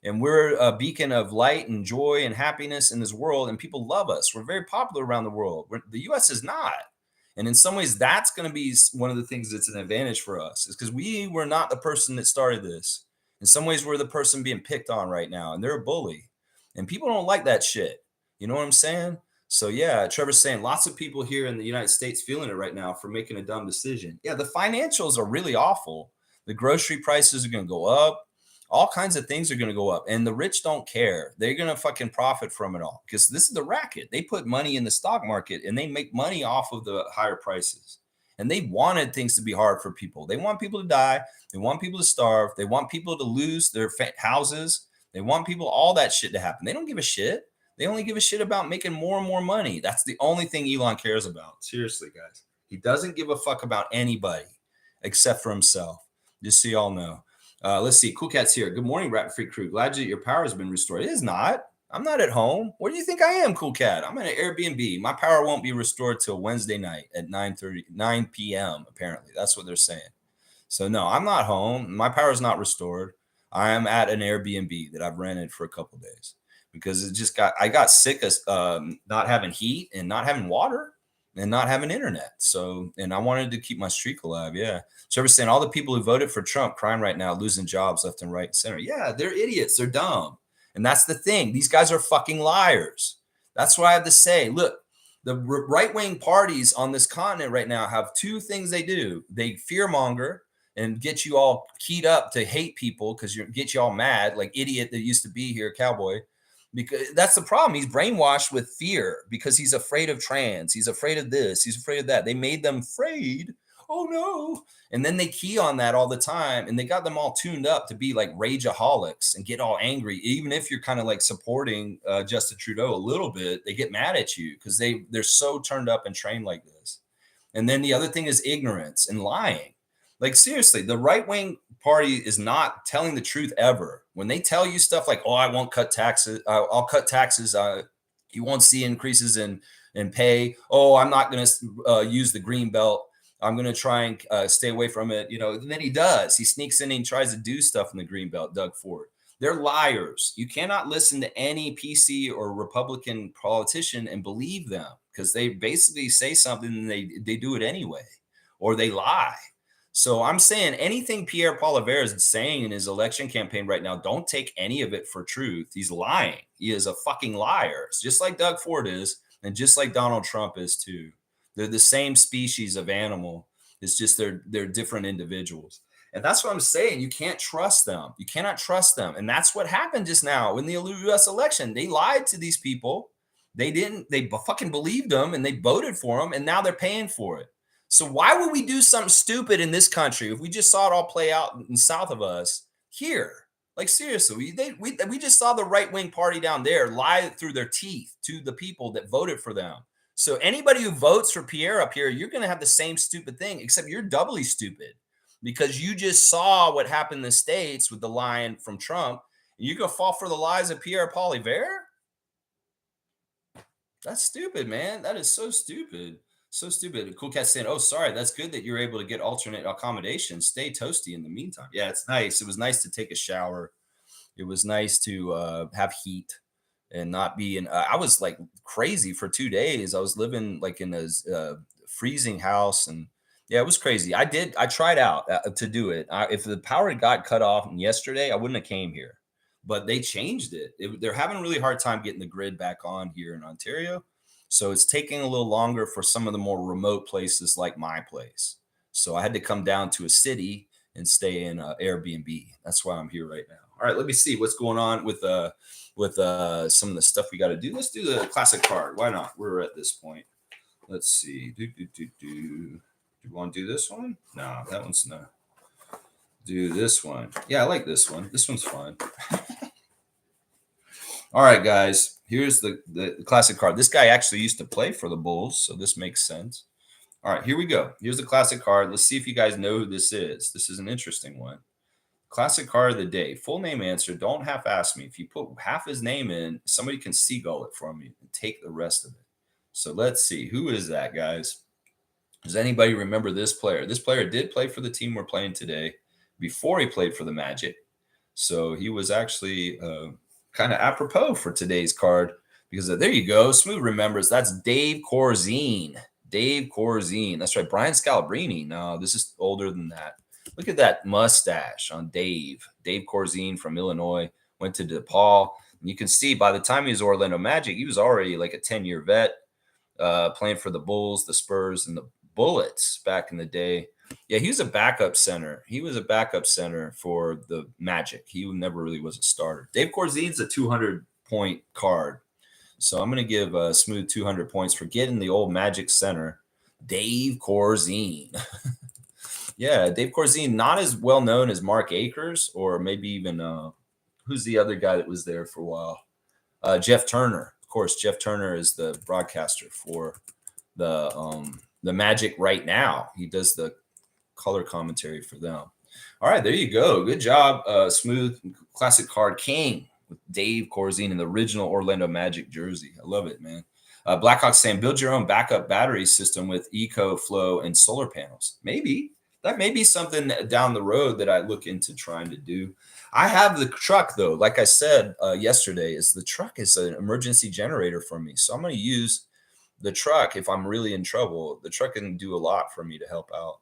And we're a beacon of light and joy and happiness in this world, and people love us. We're very popular around the world. The U.S. is not. And in some ways, that's going to be one of the things that's an advantage for us is because we were not the person that started this. In some ways, we're the person being picked on right now, and they're a bully. And people don't like that shit. You know what I'm saying? So yeah, Trevor's saying lots of people here in the United States feeling it right now for making a dumb decision. Yeah, the financials are really awful. The grocery prices are going to go up. All kinds of things are going to go up, and the rich don't care. They're going to fucking profit from it all because this is the racket. They put money in the stock market and they make money off of the higher prices. And they wanted things to be hard for people. They want people to die. They want people to starve. They want people to lose their houses. They want people all that shit to happen. They don't give a shit. They only give a shit about making more and more money. That's the only thing Elon cares about. Seriously, guys. He doesn't give a fuck about anybody except for himself. Just so y'all know. Let's see. Cool Cat's here. Good morning, Rat Freak Crew. Glad that your power has been restored. It is not. I'm not at home. Where do you think I am, Cool Cat? I'm in an Airbnb. My power won't be restored till Wednesday night at 9 p.m. Apparently, that's what they're saying. So no, I'm not home. My power is not restored. I am at an Airbnb that I've rented for a couple of days because I got sick of not having heat and not having water and not having internet. So, and I wanted to keep my streak alive. Yeah. Trevor's saying all the people who voted for Trump crying right now, losing jobs left and right and center. Yeah, they're idiots. They're dumb. And that's the thing. These guys are fucking liars. That's what I have to say. Look, the right-wing parties on this continent right now have two things they do. They fearmonger and get you all keyed up to hate people because you get you all mad, like idiot that used to be here, cowboy. Because that's the problem. He's brainwashed with fear because he's afraid of trans. He's afraid of this. He's afraid of that. They made them afraid. Oh no. And then they key on that all the time. And they got them all tuned up to be like rageaholics and get all angry. Even if you're kind of like supporting Justin Trudeau a little bit, they get mad at you because they're so turned up and trained like this. And then the other thing is ignorance and lying. Like seriously, the right wing party is not telling the truth ever. When they tell you stuff like, "Oh, I won't cut taxes. I'll cut taxes. You won't see increases in pay. Oh, I'm not going to use the green belt. I'm going to try and stay away from it." You know, and then he does. He sneaks in and he tries to do stuff in the green belt. Doug Ford. They're liars. You cannot listen to any PC or Republican politician and believe them because they basically say something and they do it anyway, or they lie. So I'm saying anything Pierre Poilievre is saying in his election campaign right now, don't take any of it for truth. He's lying. He is a fucking liar. It's just like Doug Ford is, and just like Donald Trump is too. They're the same species of animal. It's just they're different individuals. And that's what I'm saying. You can't trust them. You cannot trust them. And that's what happened just now in the US election. They lied to these people. They fucking believed them and they voted for them, and now they're paying for it. So why would we do something stupid in this country if we just saw it all play out in south of us here? Like seriously, we just saw the right wing party down there lie through their teeth to the people that voted for them. So anybody who votes for Pierre up here, you're going to have the same stupid thing, except you're doubly stupid because you just saw what happened in the States with the lying from Trump, and you're going to fall for the lies of Pierre Poilievre. That's stupid, man. That is so stupid. So stupid. Cool Cat saying, "Oh, sorry. That's good that you're able to get alternate accommodations. Stay toasty in the meantime." Yeah, it's nice. It was nice to take a shower. It was nice to have heat and not be in. I was like crazy for 2 days. I was living like in a freezing house, and yeah, it was crazy. I tried out to do it. If the power got cut off yesterday, I wouldn't have came here. But they changed it. They're having a really hard time getting the grid back on here in Ontario. So it's taking a little longer for some of the more remote places like my place. So I had to come down to a city and stay in Airbnb. That's why I'm here right now. All right, let me see what's going on with some of the stuff we got to do. Let's do the classic card. Why not? We're at this point. Let's see. Do you want to do this one? No, that one's no. Do this one. Yeah, I like this one. This one's fun. All right, guys. Here's the classic card. This guy actually used to play for the Bulls, so this makes sense. All right, here we go. Here's the classic card. Let's see if you guys know who this is. This is an interesting one. Classic card of the day. Full name answer. Don't half ask me. If you put half his name in, somebody can seagull it for me and take the rest of it. So let's see. Who is that, guys? Does anybody remember this player? This player did play for the team we're playing today before he played for the Magic. So he was actually kind of apropos for today's card because there you go. Smooth remembers. That's Dave Corzine. Dave Corzine. That's right. Brian Scalabrine. No, this is older than that. Look at that mustache on Dave. Dave Corzine from Illinois. Went to DePaul. And you can see by the time he was Orlando Magic, he was already like a 10-year vet. playing for the Bulls, the Spurs, and the Bullets back in the day. Yeah, he was a backup center. He was a backup center for the Magic. He never really was a starter. Dave Corzine's a 200-point card. So I'm going to give Smooth 200 points for getting the old Magic center, Dave Corzine. Yeah, Dave Corzine, not as well known as Mark Akers or maybe even who's the other guy that was there for a while? Jeff Turner. Of course, Jeff Turner is the broadcaster for the Magic right now. He does the color commentary for them. All right, there you go. Good job, Smooth Classic Card King with Dave Corzine in the original Orlando Magic jersey. I love it, man. Blackhawks saying, build your own backup battery system with EcoFlow and solar panels. Maybe. That may be something down the road that I look into trying to do. I have the truck, though. Like I said yesterday, the truck is an emergency generator for me. So I'm going to use the truck if I'm really in trouble. The truck can do a lot for me to help out.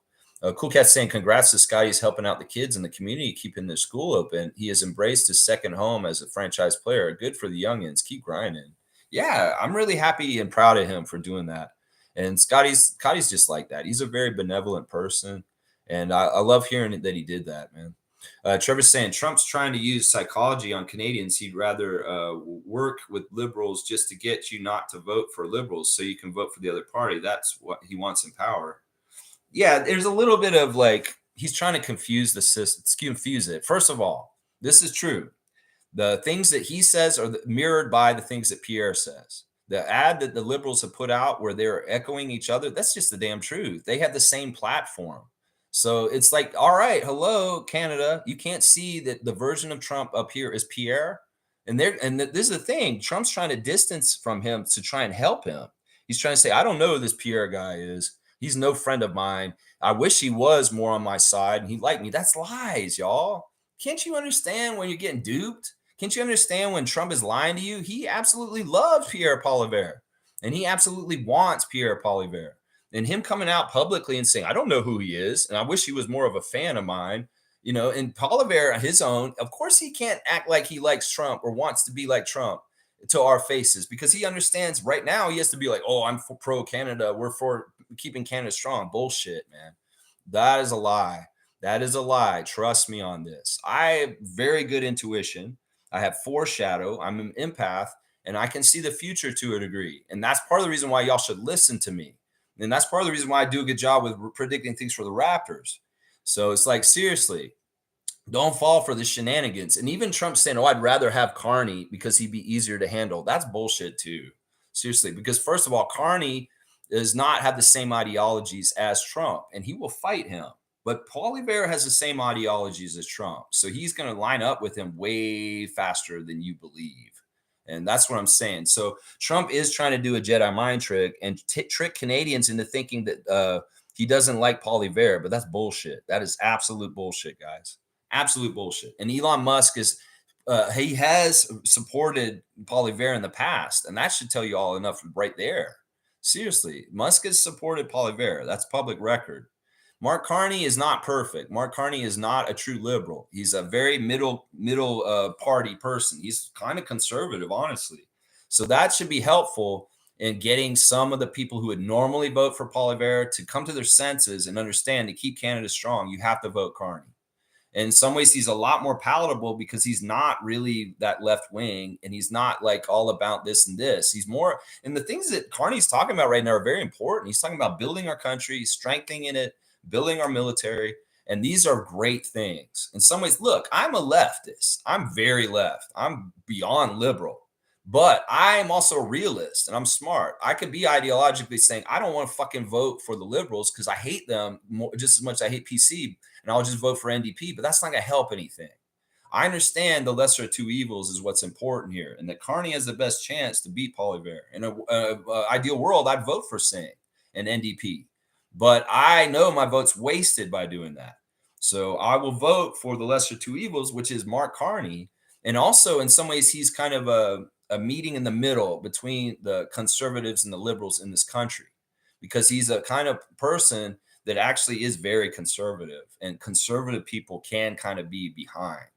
Cool Cat saying, congrats to Scotty. He's helping out the kids in the community, keeping their school open. He has embraced his second home as a franchise player. Good for the youngins. Keep grinding. Yeah, I'm really happy and proud of him for doing that. And Scotty's just like that. He's a very benevolent person. And I love hearing that he did that, man. Trevor's saying Trump's trying to use psychology on Canadians. He'd rather work with liberals just to get you not to vote for liberals so you can vote for the other party. That's what he wants in power. Yeah, there's a little bit of like he's trying to confuse the system, confuse it. First of all, this is true. The things that he says are mirrored by the things that Pierre says. The ad that the liberals have put out where they're echoing each other, that's just the damn truth. They have the same platform. So it's like, all right, hello, Canada. You can't see that the version of Trump up here is Pierre. And this is the thing. Trump's trying to distance from him to try and help him. He's trying to say, I don't know who this Pierre guy is. He's no friend of mine. I wish he was more on my side and he liked me. That's lies, y'all. Can't you understand when you're getting duped? Can't you understand when Trump is lying to you? He absolutely loves Pierre Poilievre. And he absolutely wants Pierre Poilievre. And him coming out publicly and saying, I don't know who he is, and I wish he was more of a fan of mine, and Poilievre on his own, of course he can't act like he likes Trump or wants to be like Trump to our faces because he understands right now he has to be like, oh, I'm for pro-Canada. We're for keeping Canada strong. Bullshit, man. That is a lie. That is a lie. Trust me on this. I have very good intuition. I have foreshadow. I'm an empath, and I can see the future to a degree. And that's part of the reason why y'all should listen to me. And that's part of the reason why I do a good job with predicting things for the Raptors. So it's like, seriously, don't fall for the shenanigans. And even Trump saying, oh, I'd rather have Carney because he'd be easier to handle. That's bullshit too. Seriously, because first of all, Carney does not have the same ideologies as Trump, and he will fight him. But Poilievre has the same ideologies as Trump. So he's going to line up with him way faster than you believe. And that's what I'm saying. So Trump is trying to do a Jedi mind trick and trick Canadians into thinking that he doesn't like Poilievre, but that's bullshit. That is absolute bullshit, guys. Absolute bullshit. And Elon Musk he has supported Poilievre in the past, and that should tell you all enough right there. Seriously, Musk has supported Poilievre. That's public record. Mark Carney is not perfect. Mark Carney is not a true liberal. He's a very middle party person. He's kind of conservative, honestly. So that should be helpful in getting some of the people who would normally vote for Poilievre to come to their senses and understand to keep Canada strong, you have to vote Carney. And in some ways, he's a lot more palatable because he's not really that left wing and he's not like all about this and this. He's more, and the things that Carney's talking about right now are very important. He's talking about building our country, strengthening it, building our military. And these are great things. In some ways, look, I'm a leftist. I'm very left. I'm beyond liberal. But I'm also a realist and I'm smart. I could be ideologically saying, I don't want to fucking vote for the liberals because I hate them just as much as I hate PC and I'll just vote for NDP. But that's not going to help anything. I understand the lesser of two evils is what's important here and that Carney has the best chance to beat Poilievre. In an ideal world, I'd vote for Singh and NDP. But I know my vote's wasted by doing that. So I will vote for the lesser two evils, which is Mark Carney. And also, in some ways, he's kind of a meeting in the middle between the conservatives and the liberals in this country, because he's a kind of person that actually is very conservative, and conservative people can kind of be behind.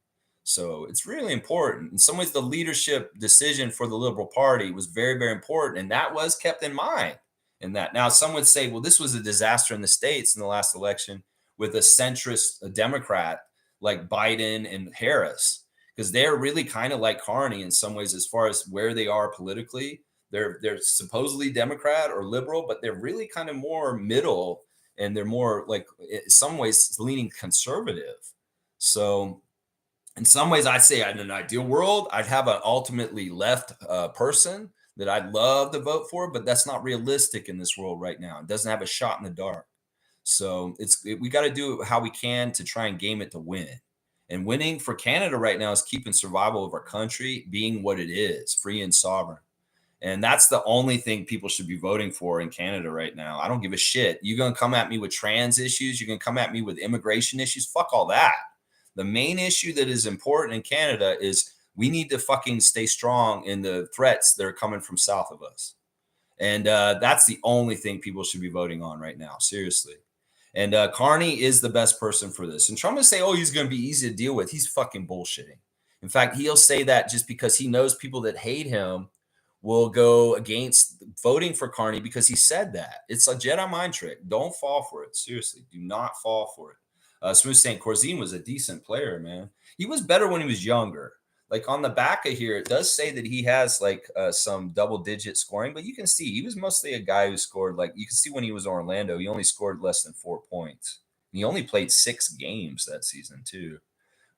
So it's really important. In some ways, the leadership decision for the Liberal Party was very, very important, and that was kept in mind. in that. Now, some would say, well, this was a disaster in the States in the last election with a centrist Democrat like Biden and Harris, because they're really kind of like Carney in some ways as far as where they are politically. They're supposedly Democrat or liberal, but they're really kind of more middle, and they're more like in some ways leaning conservative. So in some ways, I'd say in an ideal world, I'd have an ultimately left person that I'd love to vote for, but that's not realistic in this world right now. It doesn't have a shot in the dark. So we got to do how we can to try and game it to win. And winning for Canada right now is keeping survival of our country being what it is, free and sovereign. And that's the only thing people should be voting for in Canada right now. I don't give a shit. You're going to come at me with trans issues. You're going to come at me with immigration issues. Fuck all that. The main issue that is important in Canada is we need to fucking stay strong in the threats that are coming from south of us. And that's the only thing people should be voting on right now. Seriously. And Carney is the best person for this. And Trump will say, oh, he's going to be easy to deal with. He's fucking bullshitting. In fact, he'll say that just because he knows people that hate him will go against voting for Carney because he said that. It's a Jedi mind trick. Don't fall for it. Seriously, do not fall for it. Smooth saying Corzine was a decent player, man. He was better when he was younger. Like on the back of here, it does say that he has like some double-digit scoring, but you can see he was mostly a guy who scored like you can see when he was in Orlando, he only scored less than 4 points. He only played 6 games that season too.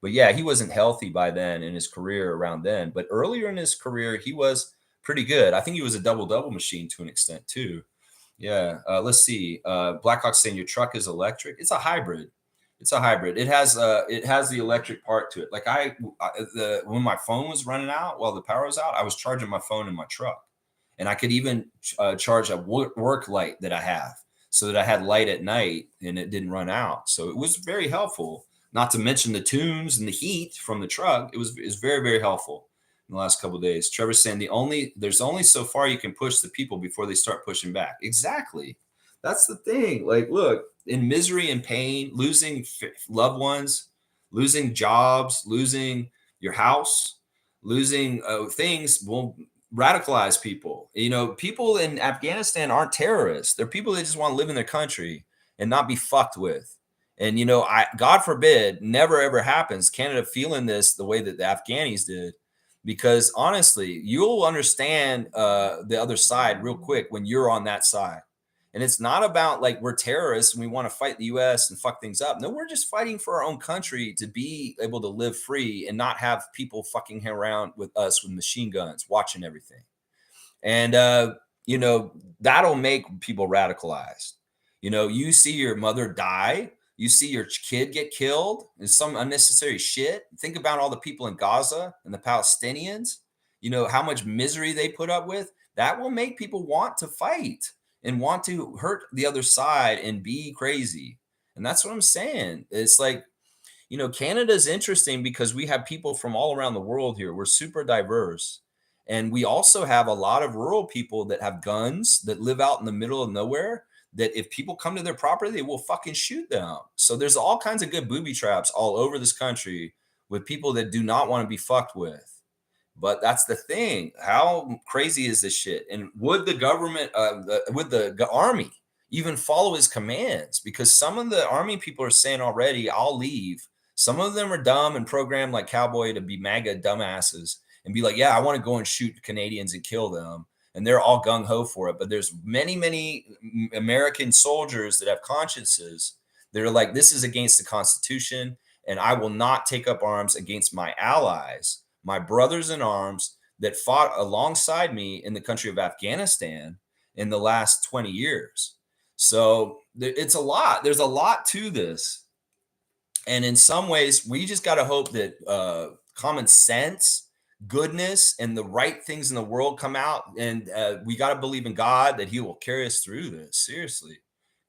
But yeah, he wasn't healthy by then in his career around then. But earlier in his career, he was pretty good. I think he was a double-double machine to an extent too. Yeah. Let's see. Blackhawk saying your truck is electric. It's a hybrid. It's a hybrid. It has the electric part to it. Like when my phone was running out while the power was out, I was charging my phone in my truck, and I could even charge a work light that I have, so that I had light at night and it didn't run out. So it was very helpful. Not to mention the tunes and the heat from the truck. It was very, very helpful in the last couple of days. Trevor's saying there's only so far you can push the people before they start pushing back. Exactly. That's the thing. Like, look, in misery and pain, losing loved ones, losing jobs, losing your house, losing things will radicalize people. You know, people in Afghanistan aren't terrorists. They're people that just want to live in their country and not be fucked with. And, you know, God forbid, never ever happens, Canada feeling this the way that the Afghanis did. Because honestly, you'll understand the other side real quick when you're on that side. And it's not about like we're terrorists and we want to fight the US and fuck things up. No, we're just fighting for our own country to be able to live free and not have people fucking around with us with machine guns, watching everything. And, you know, that'll make people radicalized. You know, you see your mother die, you see your kid get killed in some unnecessary shit. Think about all the people in Gaza and the Palestinians, you know, how much misery they put up with. That will make people want to fight and want to hurt the other side and be crazy. And that's what I'm saying. It's like, you know, Canada's interesting because we have people from all around the world here. We're super diverse. And we also have a lot of rural people that have guns that live out in the middle of nowhere that if people come to their property, they will fucking shoot them. So there's all kinds of good booby traps all over this country with people that do not want to be fucked with. But that's the thing. How crazy is this shit? And would the government, would the army even follow his commands? Because some of the army people are saying already, I'll leave. Some of them are dumb and programmed like Cowboy to be MAGA dumbasses and be like, yeah, I want to go and shoot Canadians and kill them. And they're all gung ho for it. But there's many, many American soldiers that have consciences that are like, this is against the Constitution, and I will not take up arms against my allies, my brothers in arms that fought alongside me in the country of Afghanistan in the last 20 years. So it's a lot. There's a lot to this. And in some ways, we just got to hope that common sense, goodness, and the right things in the world come out. And we got to believe in God that he will carry us through this. Seriously,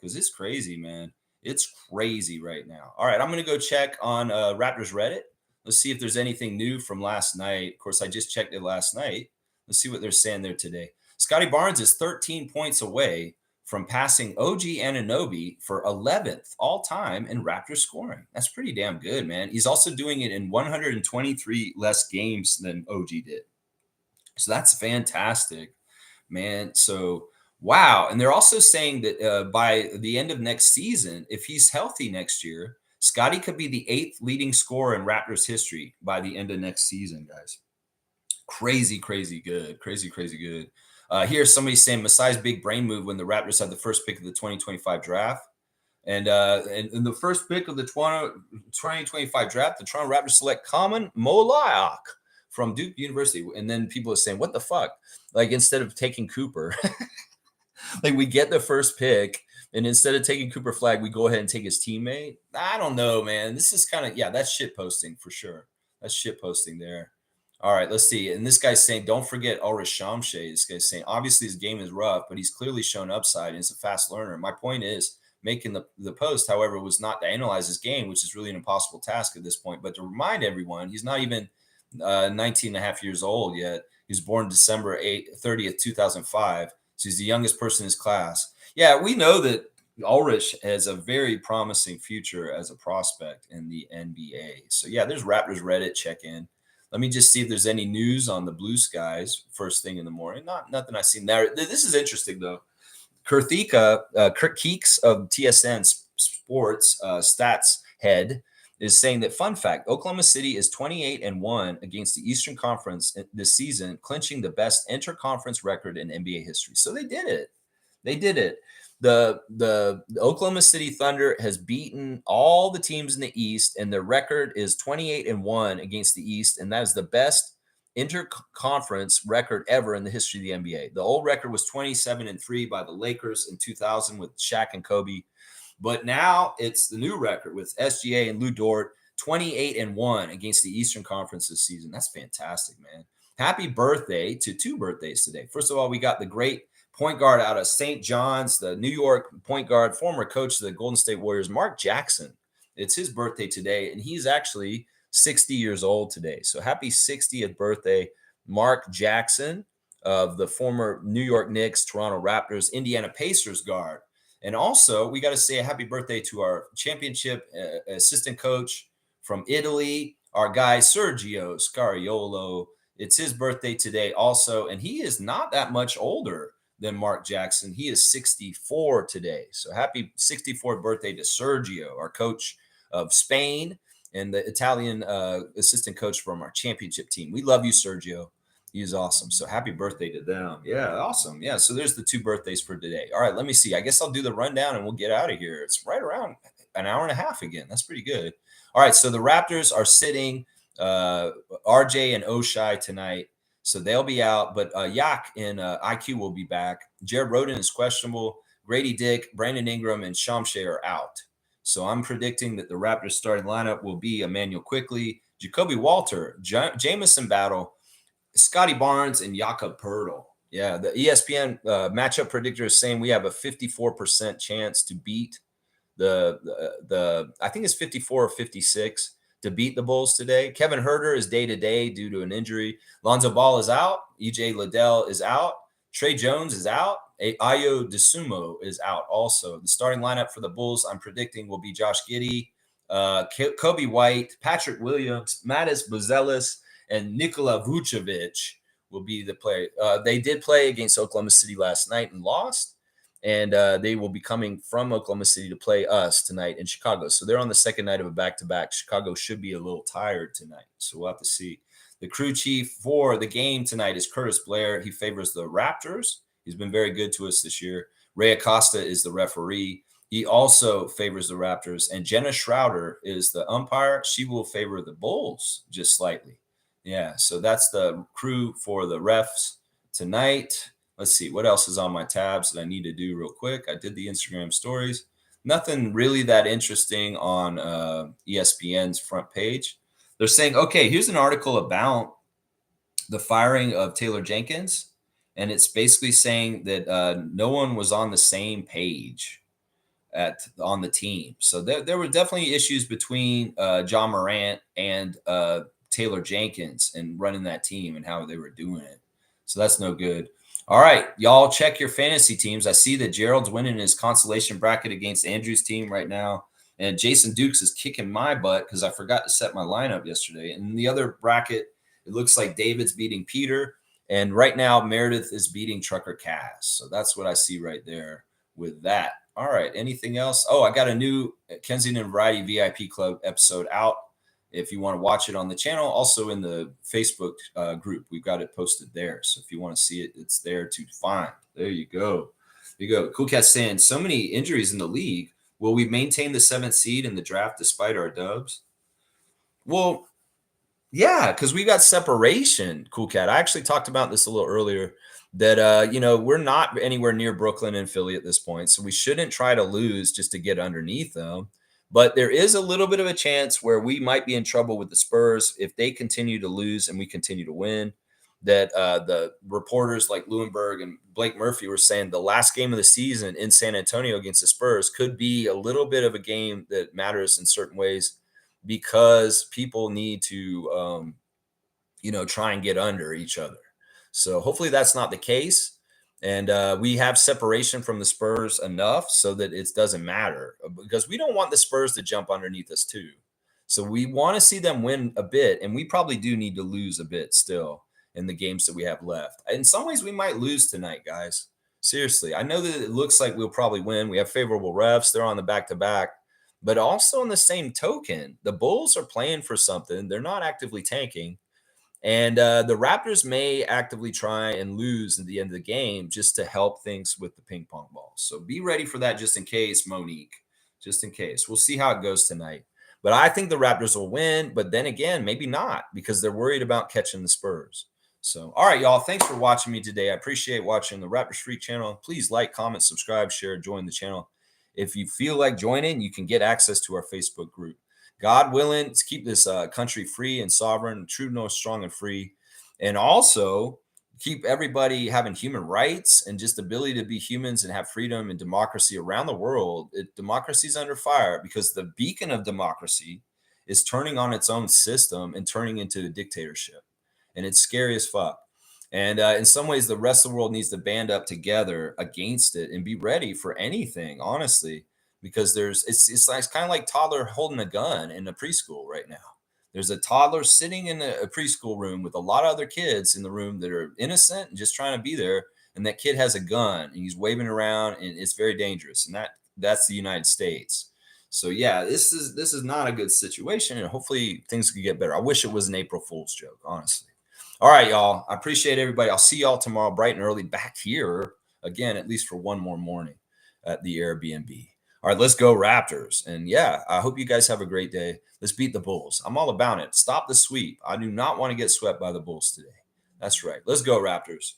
because it's crazy, man. It's crazy right now. All right, I'm going to go check on Raptors Reddit. Let's see if there's anything new from last night. Of course, I just checked it last night. Let's see what they're saying there today. Scotty Barnes is 13 points away from passing OG Anunoby for 11th all time in Raptors scoring. That's pretty damn good, man. He's also doing it in 123 less games than OG did. So that's fantastic, man. So Wow. And they're also saying that by the end of next season, if he's healthy next year, Scotty could be the 8th leading scorer in Raptors history by the end of next season, guys. Crazy, crazy good. Crazy, crazy good. Here's somebody saying Masai's big brain move when the Raptors had the first pick of the 2025 draft. And in the first pick of the 2025 draft, the Toronto Raptors select Common Moliak from Duke University. And then people are saying, what the fuck? Like, instead of taking Cooper, like, we get the first pick, and instead of taking Cooper Flag, we go ahead and take his teammate. I don't know, man. This is kind of, yeah, that's shit posting for sure. That's shit posting there. All right, let's see. And this guy's saying, don't forget Ulrich Shamshay. This guy's saying, obviously his game is rough, but he's clearly shown upside and is a fast learner. My point is, making the post, however, was not to analyze his game, which is really an impossible task at this point, but to remind everyone he's not even 19 and a half years old yet. He was born December 30th, 2005. So he's the youngest person in his class. Yeah, we know that Ulrich has a very promising future as a prospect in the NBA. So yeah, there's Raptors Reddit check-in. Let me just see if there's any news on the Blue Skies first thing in the morning. Nothing I've seen there. This is interesting though. Kurt Keeks of TSN Sports stats head is saying that, fun fact, Oklahoma City is 28-1 against the Eastern Conference this season, clinching the best interconference record in NBA history. So they did it. They did it. The Oklahoma City Thunder has beaten all the teams in the East, and their record is 28-1 against the East, and that is the best interconference record ever in the history of the NBA. The old record was 27-3 by the Lakers in 2000 with Shaq and Kobe. But now it's the new record with SGA and Lou Dort, 28-1 against the Eastern Conference this season. That's fantastic, man. Happy birthday to 2 birthdays today. First of all, we got the great point guard out of St. John's, the New York point guard, former coach of the Golden State Warriors, Mark Jackson. It's his birthday today, and he's actually 60 years old today. So happy 60th birthday, Mark Jackson, of the former New York Knicks, Toronto Raptors, Indiana Pacers guard. And also, we got to say a happy birthday to our championship assistant coach from Italy, our guy Sergio Scariolo. It's his birthday today also, and he is not that much older than Mark Jackson. He is 64 today. So happy 64th birthday to Sergio, our coach of Spain and the Italian assistant coach from our championship team. We love you, Sergio. He is awesome. So happy birthday to them. Yeah, awesome. Yeah, so there's the 2 birthdays for today. All right, let me see. I guess I'll do the rundown and we'll get out of here. It's right around an hour and a half again. That's pretty good. All right, so the Raptors are sitting RJ and Oshai tonight. So they'll be out, but Yak and IQ will be back. Jared Rhoden is questionable. Grady Dick, Brandon Ingram, and Shamshay are out. So I'm predicting that the Raptors starting lineup will be Emmanuel Quickley, Jacoby Walter, Jamison Battle, Scotty Barnes, and Jakob Poeltl. Yeah, the ESPN matchup predictor is saying we have a 54% chance to beat the I think it's 54 or 56 to beat the Bulls today. Kevin Huerter is day-to-day due to an injury. Lonzo Ball is out. EJ Liddell is out. Trey Jones is out. Ayo Dosunmu is out also. The starting lineup for the Bulls, I'm predicting, will be Josh Giddey, Kobe White, Patrick Williams, Mattis Buzelis, and Nikola Vucevic will be the player. They did play against Oklahoma City last night and lost. And they will be coming from Oklahoma City to play us tonight in Chicago. So they're on the second night of a back-to-back. Chicago should be a little tired tonight. So we'll have to see. The crew chief for the game tonight is Curtis Blair. He favors the Raptors. He's been very good to us this year. Ray Acosta is the referee. He also favors the Raptors. And Jenna Schroeder is the umpire. She will favor the Bulls just slightly. Yeah, so that's the crew for the refs tonight. Let's see what else is on my tabs that I need to do real quick. I did the Instagram stories. Nothing really that interesting on ESPN's front page. They're saying, okay, here's an article about the firing of Taylor Jenkins. And it's basically saying that no one was on the same page on the team. So there were definitely issues between John Morant and Taylor Jenkins and running that team and how they were doing it. So that's no good. All right, y'all check your fantasy teams. I see that Gerald's winning his consolation bracket against Andrew's team right now. And Jason Dukes is kicking my butt because I forgot to set my lineup yesterday. And in the other bracket, it looks like David's beating Peter. And right now, Meredith is beating Trucker Cass. So that's what I see right there with that. All right. Anything else? Oh, I got a new Kensington Variety VIP Club episode out. If you want to watch it on the channel, also in the Facebook group, we've got it posted there. So if you want to see it, it's there to find. There you go. There you go. Cool Cat saying so many injuries in the league. Will we maintain the 7th seed in the draft despite our dubs? Well, yeah, because we got separation, Cool Cat. I actually talked about this a little earlier that we're not anywhere near Brooklyn and Philly at this point, so we shouldn't try to lose just to get underneath them. But there is a little bit of a chance where we might be in trouble with the Spurs if they continue to lose and we continue to win. That the reporters like Lewinberg and Blake Murphy were saying the last game of the season in San Antonio against the Spurs could be a little bit of a game that matters in certain ways because people need to try and get under each other. So hopefully that's not the case. And we have separation from the Spurs enough so that it doesn't matter because we don't want the Spurs to jump underneath us too. So we want to see them win a bit, and we probably do need to lose a bit still in the games that we have left. In some ways, we might lose tonight, guys. Seriously, I know that it looks like we'll probably win. We have favorable refs. They're on the back-to-back. But also on the same token, the Bulls are playing for something. They're not actively tanking. And the Raptors may actively try and lose at the end of the game just to help things with the ping pong balls. So be ready for that just in case, Monique. Just in case. We'll see how it goes tonight. But I think the Raptors will win. But then again, maybe not because they're worried about catching the Spurs. So, all right, y'all. Thanks for watching me today. I appreciate watching the Raptors Freak channel. Please like, comment, subscribe, share, join the channel. If you feel like joining, you can get access to our Facebook group. God willing, to keep this country free and sovereign, true north, strong and free, and also keep everybody having human rights and just ability to be humans and have freedom and democracy around the world. Democracy is under fire because the beacon of democracy is turning on its own system and turning into a dictatorship, and it's scary as fuck. And in some ways, the rest of the world needs to band up together against it and be ready for anything, honestly, because it's like kind of like toddler holding a gun in a preschool right now. There's a toddler sitting in a preschool room with a lot of other kids in the room that are innocent and just trying to be there. And that kid has a gun and he's waving around, and it's very dangerous. And that's the United States. So yeah, this is not a good situation, and hopefully things could get better. I wish it was an April Fool's joke, honestly. All right, y'all. I appreciate everybody. I'll see y'all tomorrow bright and early back here again, at least for one more morning at the Airbnb. All right, let's go Raptors. And yeah, I hope you guys have a great day. Let's beat the Bulls. I'm all about it. Stop the sweep. I do not want to get swept by the Bulls today. That's right. Let's go Raptors.